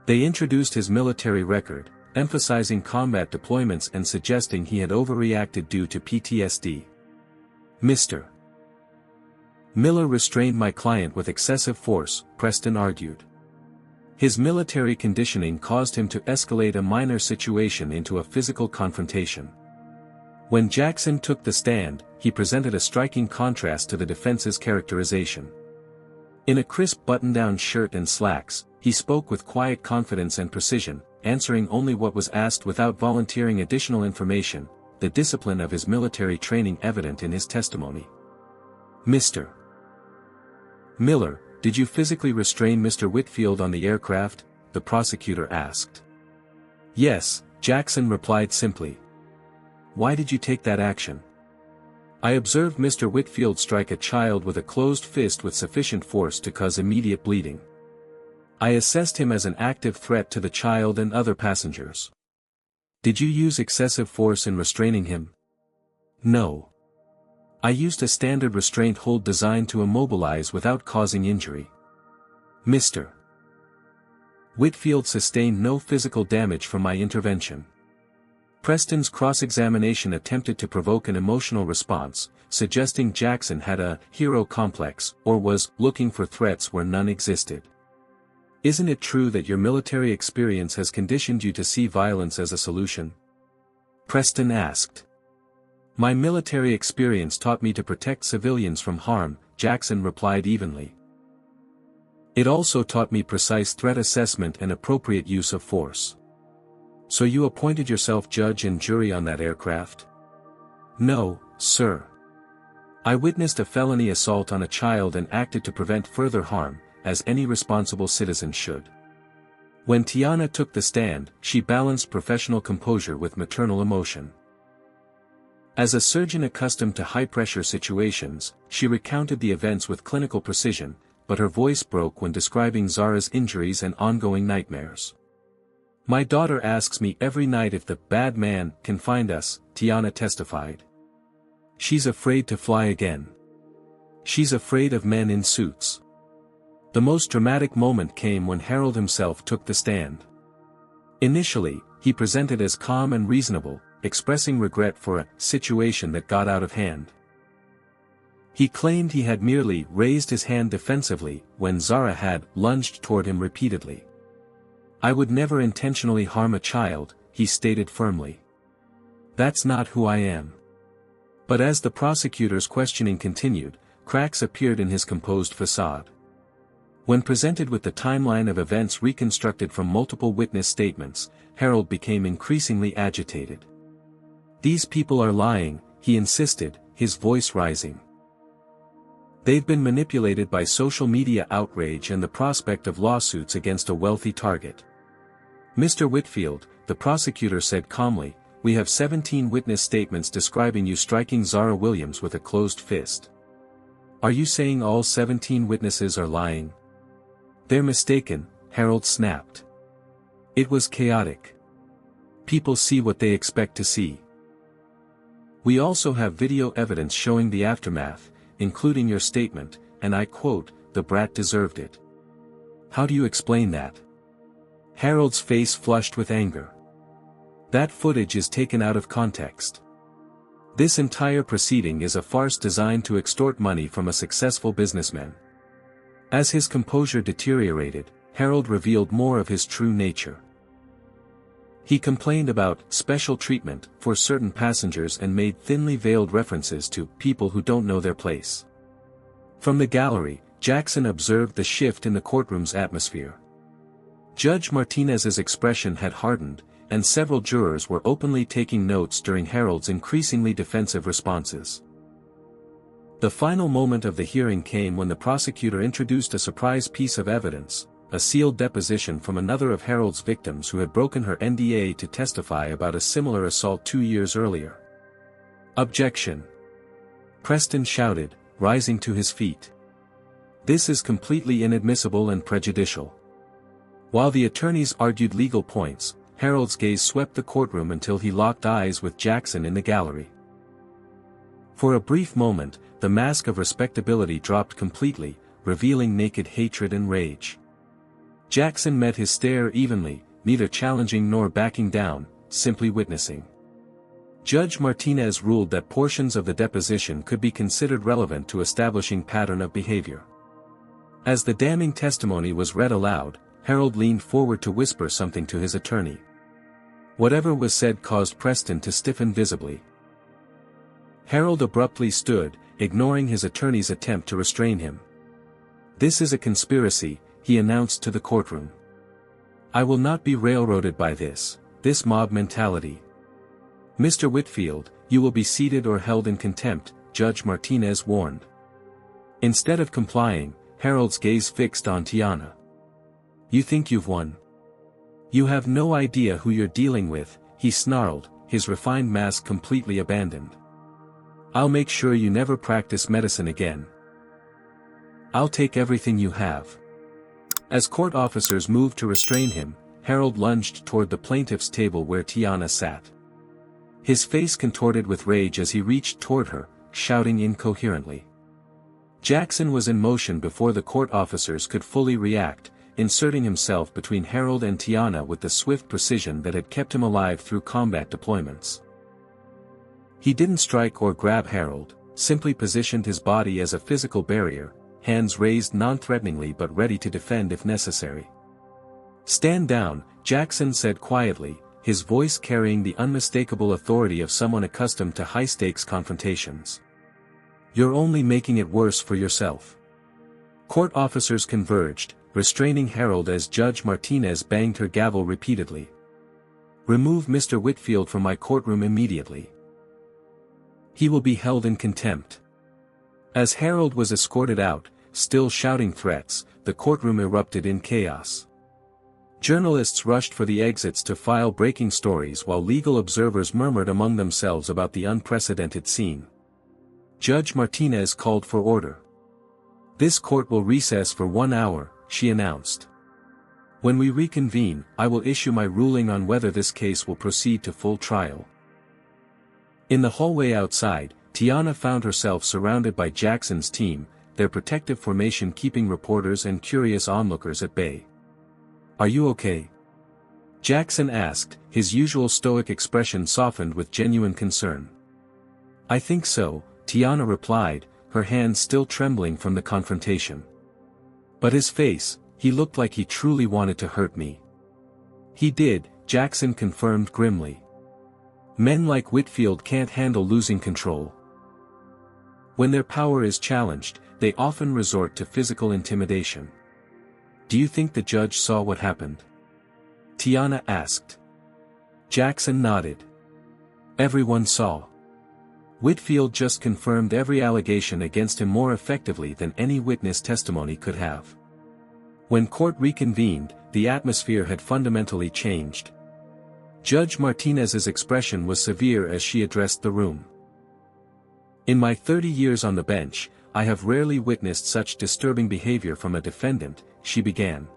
They introduced his military record, emphasizing combat deployments and suggesting he had overreacted due to PTSD. "Mr. Miller restrained my client with excessive force," Preston argued. His military conditioning caused him to escalate a minor situation into a physical confrontation. When Jackson took the stand, he presented a striking contrast to the defense's characterization. In a crisp button-down shirt and slacks, he spoke with quiet confidence and precision, answering only what was asked without volunteering additional information, the discipline of his military training evident in his testimony. "Mr. Miller, Did you physically restrain Mr. Whitfield on the aircraft? The prosecutor asked. Yes, Jackson replied simply. Why did you take that action? I observed Mr. Whitfield strike a child with a closed fist with sufficient force to cause immediate bleeding. I assessed him as an active threat to the child and other passengers. Did you use excessive force in restraining him? No. I used a standard restraint hold designed to immobilize without causing injury. Mr. Whitfield sustained no physical damage from my intervention. Preston's cross-examination attempted to provoke an emotional response, suggesting Jackson had a hero complex or was looking for threats where none existed. Isn't it true that your military experience has conditioned you to see violence as a solution? Preston asked. My military experience taught me to protect civilians from harm, Jackson replied evenly. It also taught me precise threat assessment and appropriate use of force. So you appointed yourself judge and jury on that aircraft? No, sir. I witnessed a felony assault on a child and acted to prevent further harm, as any responsible citizen should. When Tiana took the stand, she balanced professional composure with maternal emotion. As a surgeon accustomed to high-pressure situations, she recounted the events with clinical precision, but her voice broke when describing Zara's injuries and ongoing nightmares. My daughter asks me every night if the bad man can find us, Tiana testified. She's afraid to fly again. She's afraid of men in suits. The most dramatic moment came when Harold himself took the stand. Initially, he presented as calm and reasonable, expressing regret for a situation that got out of hand. He claimed he had merely raised his hand defensively when Zara had lunged toward him repeatedly. I would never intentionally harm a child, he stated firmly. That's not who I am. But as the prosecutor's questioning continued, cracks appeared in his composed facade. When presented with the timeline of events reconstructed from multiple witness statements, Harold became increasingly agitated. These people are lying, he insisted, his voice rising. They've been manipulated by social media outrage and the prospect of lawsuits against a wealthy target. Mr. Whitfield, the prosecutor said calmly, we have 17 witness statements describing you striking Zara Williams with a closed fist. Are you saying all 17 witnesses are lying? They're mistaken, Harold snapped. It was chaotic. People see what they expect to see. We also have video evidence showing the aftermath, including your statement, and I quote, the brat deserved it. How do you explain that? Harold's face flushed with anger. That footage is taken out of context. This entire proceeding is a farce designed to extort money from a successful businessman. As his composure deteriorated, Harold revealed more of his true nature. He complained about special treatment for certain passengers and made thinly veiled references to people who don't know their place. From the gallery, Jackson observed the shift in the courtroom's atmosphere. Judge Martinez's expression had hardened, and several jurors were openly taking notes during Harold's increasingly defensive responses. The final moment of the hearing came when the prosecutor introduced a surprise piece of evidence, a sealed deposition from another of Harold's victims who had broken her NDA to testify about a similar assault 2 years earlier. Objection! Preston shouted, rising to his feet. This is completely inadmissible and prejudicial. While the attorneys argued legal points, Harold's gaze swept the courtroom until he locked eyes with Jackson in the gallery. For a brief moment, the mask of respectability dropped completely, revealing naked hatred and rage. Jackson met his stare evenly, neither challenging nor backing down, simply witnessing. Judge Martinez ruled that portions of the deposition could be considered relevant to establishing pattern of behavior. As the damning testimony was read aloud, Harold leaned forward to whisper something to his attorney. Whatever was said caused Preston to stiffen visibly. Harold abruptly stood, ignoring his attorney's attempt to restrain him. This is a conspiracy, he announced to the courtroom. I will not be railroaded by this mob mentality. Mr. Whitfield, you will be seated or held in contempt, Judge Martinez warned. Instead of complying, Harold's gaze fixed on Tiana. "You think you've won? You have no idea who you're dealing with," he snarled, his refined mask completely abandoned. "I'll make sure you never practice medicine again. I'll take everything you have." As court officers moved to restrain him, Harold lunged toward the plaintiff's table where Tiana sat. His face contorted with rage as he reached toward her, shouting incoherently. Jackson was in motion before the court officers could fully react, inserting himself between Harold and Tiana with the swift precision that had kept him alive through combat deployments. He didn't strike or grab Harold, simply positioned his body as a physical barrier, hands raised non-threateningly but ready to defend if necessary. "Stand down," Jackson said quietly, his voice carrying the unmistakable authority of someone accustomed to high-stakes confrontations. "You're only making it worse for yourself." Court officers converged, restraining Harold as Judge Martinez banged her gavel repeatedly. "Remove Mr. Whitfield from my courtroom immediately. He will be held in contempt." As Harold was escorted out, still shouting threats, the courtroom erupted in chaos. Journalists rushed for the exits to file breaking stories while legal observers murmured among themselves about the unprecedented scene. Judge Martinez called for order. "This court will recess for 1 hour," she announced. "When we reconvene, I will issue my ruling on whether this case will proceed to full trial." In the hallway outside, Tiana found herself surrounded by Jackson's team, their protective formation keeping reporters and curious onlookers at bay. "Are you okay?" Jackson asked, his usual stoic expression softened with genuine concern. "I think so," Tiana replied, her hands still trembling from the confrontation. "But his face, he looked like he truly wanted to hurt me." "He did," Jackson confirmed grimly. "Men like Whitfield can't handle losing control. When their power is challenged, they often resort to physical intimidation." "Do you think the judge saw what happened?" Tiana asked. Jackson nodded. "Everyone saw. Whitfield just confirmed every allegation against him more effectively than any witness testimony could have." When court reconvened, the atmosphere had fundamentally changed. Judge Martinez's expression was severe as she addressed the room. "In my 30 years on the bench, I have rarely witnessed such disturbing behavior from a defendant," she began.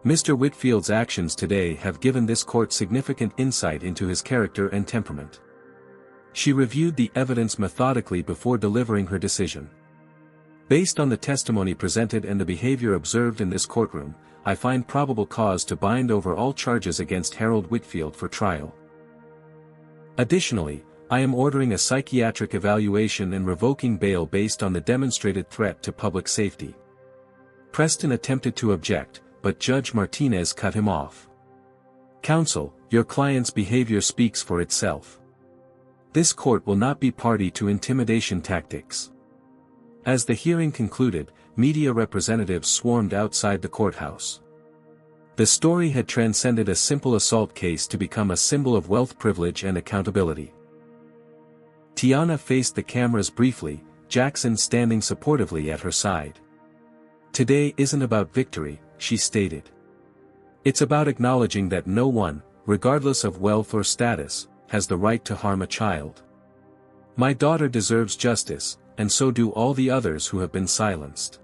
"Mr. Whitfield's actions today have given this court significant insight into his character and temperament." She reviewed the evidence methodically before delivering her decision. "Based on the testimony presented and the behavior observed in this courtroom, I find probable cause to bind over all charges against Harold Whitfield for trial. Additionally, I am ordering a psychiatric evaluation and revoking bail based on the demonstrated threat to public safety." Preston attempted to object, but Judge Martinez cut him off. "Counsel, your client's behavior speaks for itself. This court will not be party to intimidation tactics." As the hearing concluded, media representatives swarmed outside the courthouse. The story had transcended a simple assault case to become a symbol of wealth privilege and accountability. Tiana faced the cameras briefly, Jackson standing supportively at her side. "Today isn't about victory," she stated. "It's about acknowledging that no one, regardless of wealth or status, has the right to harm a child. My daughter deserves justice, and so do all the others who have been silenced."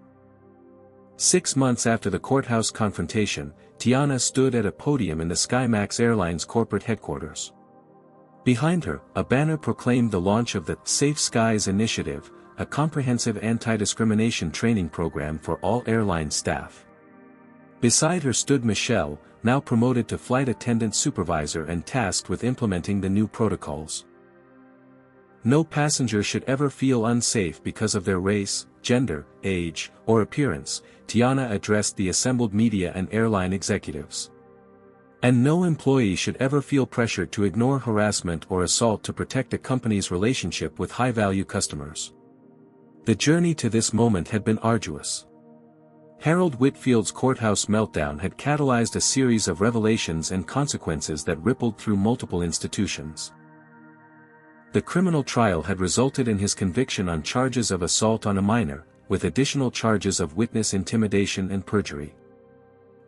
6 months after the courthouse confrontation, Tiana stood at a podium in the SkyMax Airlines corporate headquarters. Behind her, a banner proclaimed the launch of the Safe Skies Initiative, a comprehensive anti-discrimination training program for all airline staff. Beside her stood Michelle, now promoted to flight attendant supervisor and tasked with implementing the new protocols. "No passenger should ever feel unsafe because of their race, gender, age, or appearance," Tiana addressed the assembled media and airline executives. "And no employee should ever feel pressured to ignore harassment or assault to protect a company's relationship with high-value customers." The journey to this moment had been arduous. Harold Whitfield's courthouse meltdown had catalyzed a series of revelations and consequences that rippled through multiple institutions. The criminal trial had resulted in his conviction on charges of assault on a minor, with additional charges of witness intimidation and perjury.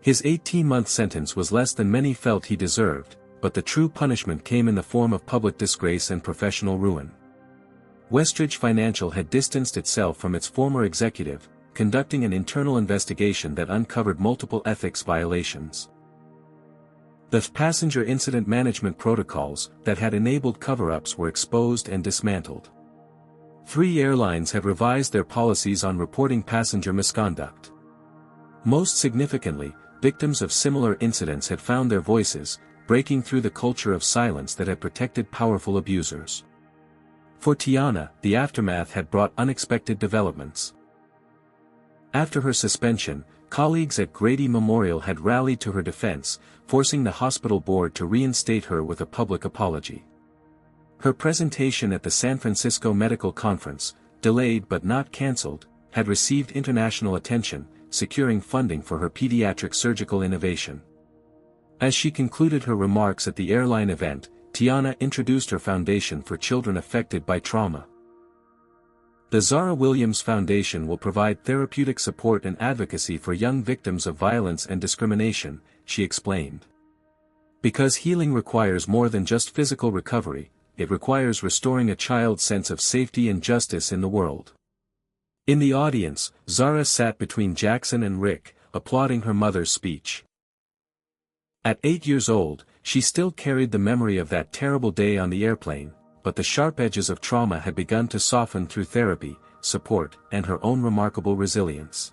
His 18-month sentence was less than many felt he deserved, but the true punishment came in the form of public disgrace and professional ruin. Westridge Financial had distanced itself from its former executive, conducting an internal investigation that uncovered multiple ethics violations. The passenger incident management protocols that had enabled cover-ups were exposed and dismantled. 3 airlines have revised their policies on reporting passenger misconduct. Most significantly, victims of similar incidents had found their voices, breaking through the culture of silence that had protected powerful abusers. For Tiana, the aftermath had brought unexpected developments. After her suspension, colleagues at Grady Memorial had rallied to her defense, forcing the hospital board to reinstate her with a public apology. Her presentation at the San Francisco Medical Conference, delayed but not cancelled, had received international attention, securing funding for her pediatric surgical innovation. As she concluded her remarks at the airline event, Tiana introduced her foundation for children affected by trauma. The Zara Williams Foundation will provide therapeutic support and advocacy for young victims of violence and discrimination, she explained. Because healing requires more than just physical recovery, it requires restoring a child's sense of safety and justice in the world. In the audience, Zara sat between Jackson and Rick, applauding her mother's speech. At 8 years old, she still carried the memory of that terrible day on the airplane, but the sharp edges of trauma had begun to soften through therapy, support, and her own remarkable resilience.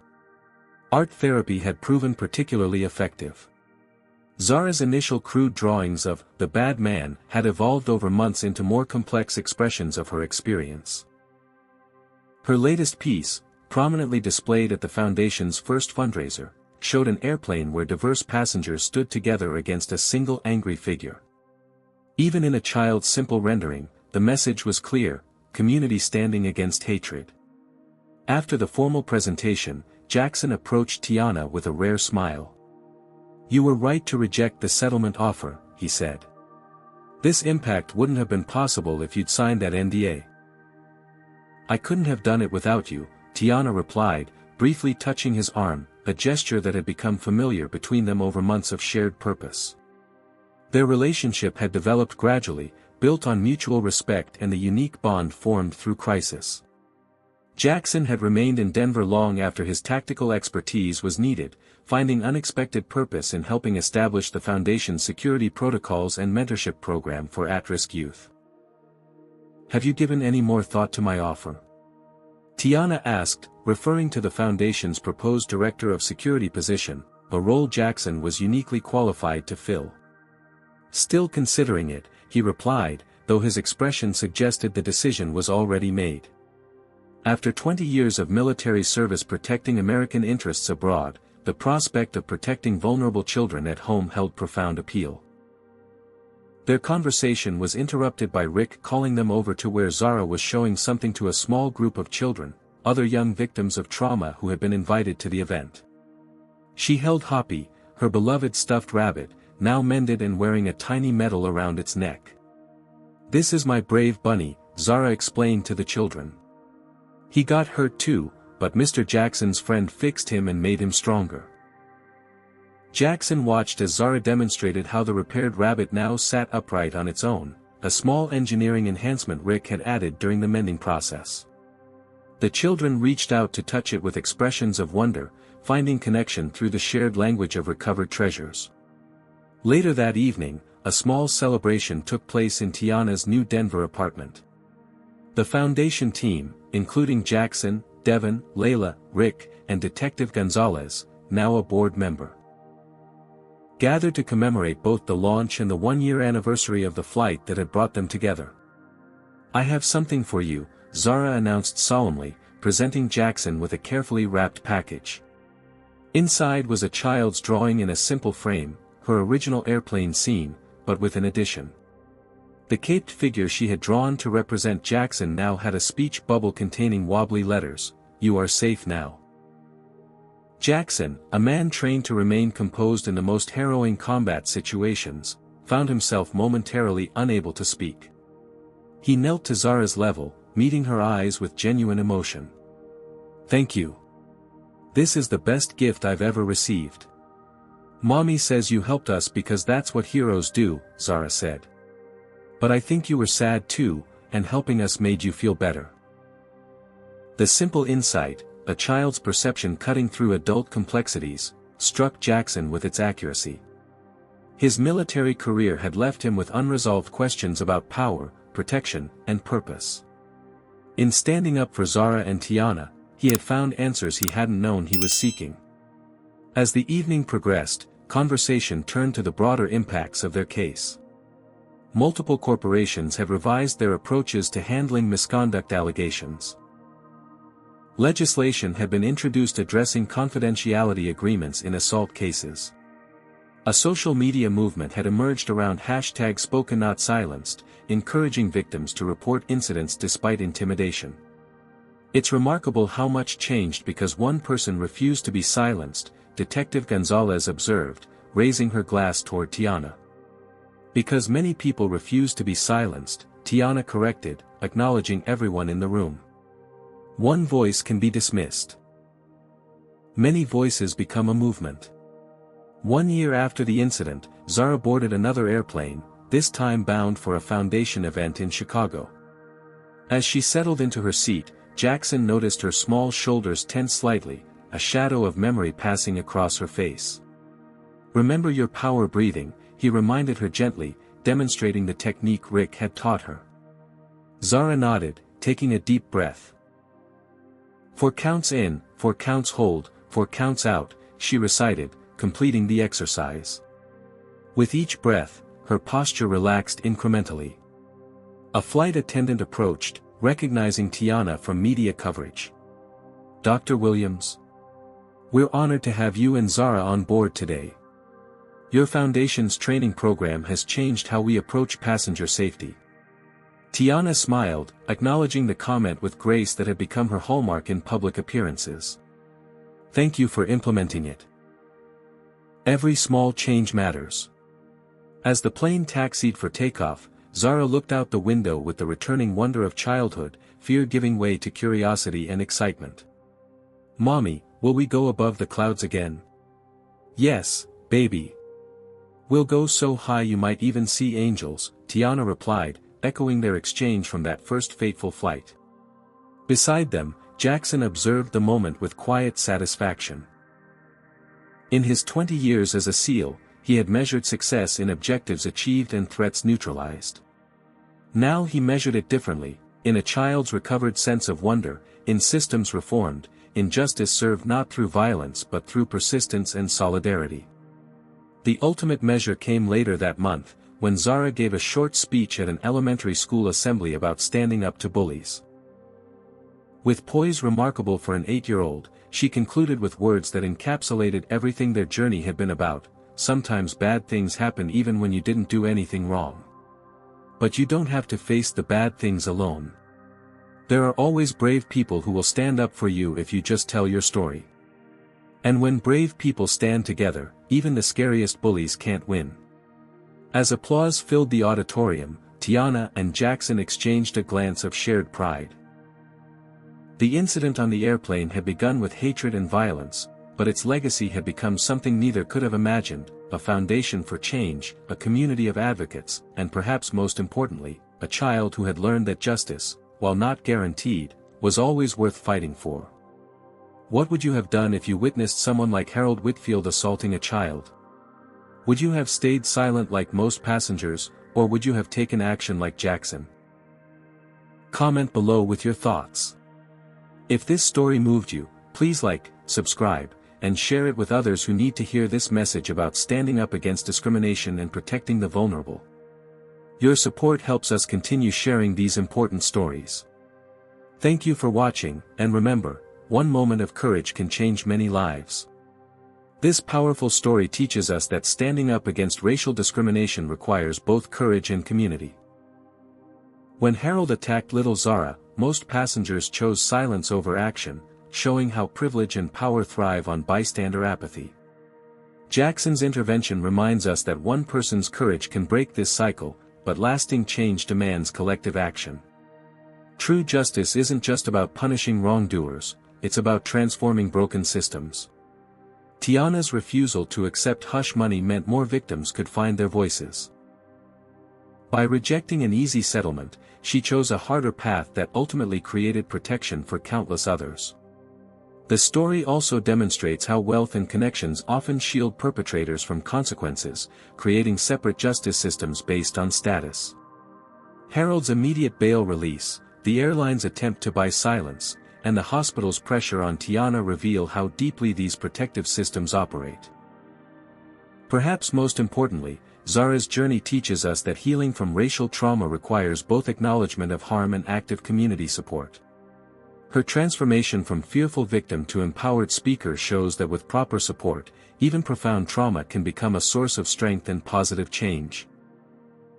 Art therapy had proven particularly effective. Zara's initial crude drawings of the bad man had evolved over months into more complex expressions of her experience. Her latest piece, prominently displayed at the foundation's first fundraiser, showed an airplane where diverse passengers stood together against a single angry figure. Even in a child's simple rendering, the message was clear: community standing against hatred. After the formal presentation, Jackson approached Tiana with a rare smile. "You were right to reject the settlement offer," he said. "This impact wouldn't have been possible if you'd signed that NDA." "I couldn't have done it without you," Tiana replied, briefly touching his arm, a gesture that had become familiar between them over months of shared purpose. Their relationship had developed gradually, built on mutual respect and the unique bond formed through crisis. Jackson had remained in Denver long after his tactical expertise was needed, finding unexpected purpose in helping establish the Foundation's security protocols and mentorship program for at-risk youth. "Have you given any more thought to my offer?" Tiana asked, referring to the Foundation's proposed Director of Security position, a role Jackson was uniquely qualified to fill. "Still considering it," he replied, though his expression suggested the decision was already made. After 20 years of military service protecting American interests abroad, the prospect of protecting vulnerable children at home held profound appeal. Their conversation was interrupted by Rick calling them over to where Zara was showing something to a small group of children, other young victims of trauma who had been invited to the event. She held Hoppy, her beloved stuffed rabbit, now mended and wearing a tiny medal around its neck. "This is my brave bunny," Zara explained to the children. "He got hurt too, but Mr. Jackson's friend fixed him and made him stronger." Jackson watched as Zara demonstrated how the repaired rabbit now sat upright on its own, a small engineering enhancement Rick had added during the mending process. The children reached out to touch it with expressions of wonder, finding connection through the shared language of recovered treasures. Later that evening, a small celebration took place in Tiana's new Denver apartment. The Foundation team, including Jackson, Devin, Layla, Rick, and Detective Gonzalez, now a board member, gathered to commemorate both the launch and the one-year anniversary of the flight that had brought them together. "I have something for you," Zara announced solemnly, presenting Jackson with a carefully wrapped package. Inside was a child's drawing in a simple frame, her original airplane scene, but with an addition. The caped figure she had drawn to represent Jackson now had a speech bubble containing wobbly letters: "You are safe now." Jackson, a man trained to remain composed in the most harrowing combat situations, found himself momentarily unable to speak. He knelt to Zara's level, meeting her eyes with genuine emotion. Thank you. This is the best gift I've ever received. Mommy says you helped us because that's what heroes do, Zara said. But I think you were sad too, and helping us made you feel better. The simple insight, a child's perception cutting through adult complexities, struck Jackson with its accuracy. His military career had left him with unresolved questions about power, protection, and purpose. In standing up for Zara and Tiana, he had found answers he hadn't known he was seeking. As the evening progressed, conversation turned to the broader impacts of their case. Multiple corporations have revised their approaches to handling misconduct allegations. Legislation had been introduced addressing confidentiality agreements in assault cases. A social media movement had emerged around #SpokenNotSilenced, encouraging victims to report incidents despite intimidation. It's remarkable how much changed because one person refused to be silenced, Detective Gonzalez observed, raising her glass toward Tiana. Because many people refused to be silenced, Tiana corrected, acknowledging everyone in the room. One voice can be dismissed. Many voices become a movement. 1 year after the incident, Zara boarded another airplane, this time bound for a foundation event in Chicago. As she settled into her seat, Jackson noticed her small shoulders tense slightly, a shadow of memory passing across her face. "Remember your power breathing," he reminded her gently, demonstrating the technique Rick had taught her. Zara nodded, taking a deep breath. "4 counts in, 4 counts hold, 4 counts out," she recited, completing the exercise. With each breath, her posture relaxed incrementally. A flight attendant approached, recognizing Tiana from media coverage. "Dr. Williams? We're honored to have you and Zara on board today. Your foundation's training program has changed how we approach passenger safety." Tiana smiled, acknowledging the comment with grace that had become her hallmark in public appearances. "Thank you for implementing it. Every small change matters." As the plane taxied for takeoff, Zara looked out the window with the returning wonder of childhood, fear giving way to curiosity and excitement. "Mommy, will we go above the clouds again?" "Yes, baby. We'll go so high you might even see angels," Tiana replied, echoing their exchange from that first fateful flight. Beside them, Jackson observed the moment with quiet satisfaction. In his 20 years as a SEAL, he had measured success in objectives achieved and threats neutralized. Now he measured it differently, in a child's recovered sense of wonder, in systems reformed, in justice served not through violence but through persistence and solidarity. The ultimate measure came later that month, when Zara gave a short speech at an elementary school assembly about standing up to bullies. With poise remarkable for an 8-year-old, she concluded with words that encapsulated everything their journey had been about. "Sometimes bad things happen even when you didn't do anything wrong. But you don't have to face the bad things alone. There are always brave people who will stand up for you if you just tell your story. And when brave people stand together, even the scariest bullies can't win." As applause filled the auditorium, Tiana and Jackson exchanged a glance of shared pride. The incident on the airplane had begun with hatred and violence, but its legacy had become something neither could have imagined: a foundation for change, a community of advocates, and perhaps most importantly, a child who had learned that justice, while not guaranteed, was always worth fighting for. What would you have done if you witnessed someone like Harold Whitfield assaulting a child? Would you have stayed silent like most passengers, or would you have taken action like Jackson? Comment below with your thoughts. If this story moved you, please like, subscribe, and share it with others who need to hear this message about standing up against discrimination and protecting the vulnerable. Your support helps us continue sharing these important stories. Thank you for watching, and remember, one moment of courage can change many lives. This powerful story teaches us that standing up against racial discrimination requires both courage and community. When Harold attacked little Zara, most passengers chose silence over action, showing how privilege and power thrive on bystander apathy. Jackson's intervention reminds us that one person's courage can break this cycle, but lasting change demands collective action. True justice isn't just about punishing wrongdoers, it's about transforming broken systems. Tiana's refusal to accept hush money meant more victims could find their voices. By rejecting an easy settlement, she chose a harder path that ultimately created protection for countless others. The story also demonstrates how wealth and connections often shield perpetrators from consequences, creating separate justice systems based on status. Harold's immediate bail release, the airline's attempt to buy silence, and the hospital's pressure on Tiana reveal how deeply these protective systems operate. Perhaps most importantly, Zara's journey teaches us that healing from racial trauma requires both acknowledgement of harm and active community support. Her transformation from fearful victim to empowered speaker shows that with proper support, even profound trauma can become a source of strength and positive change.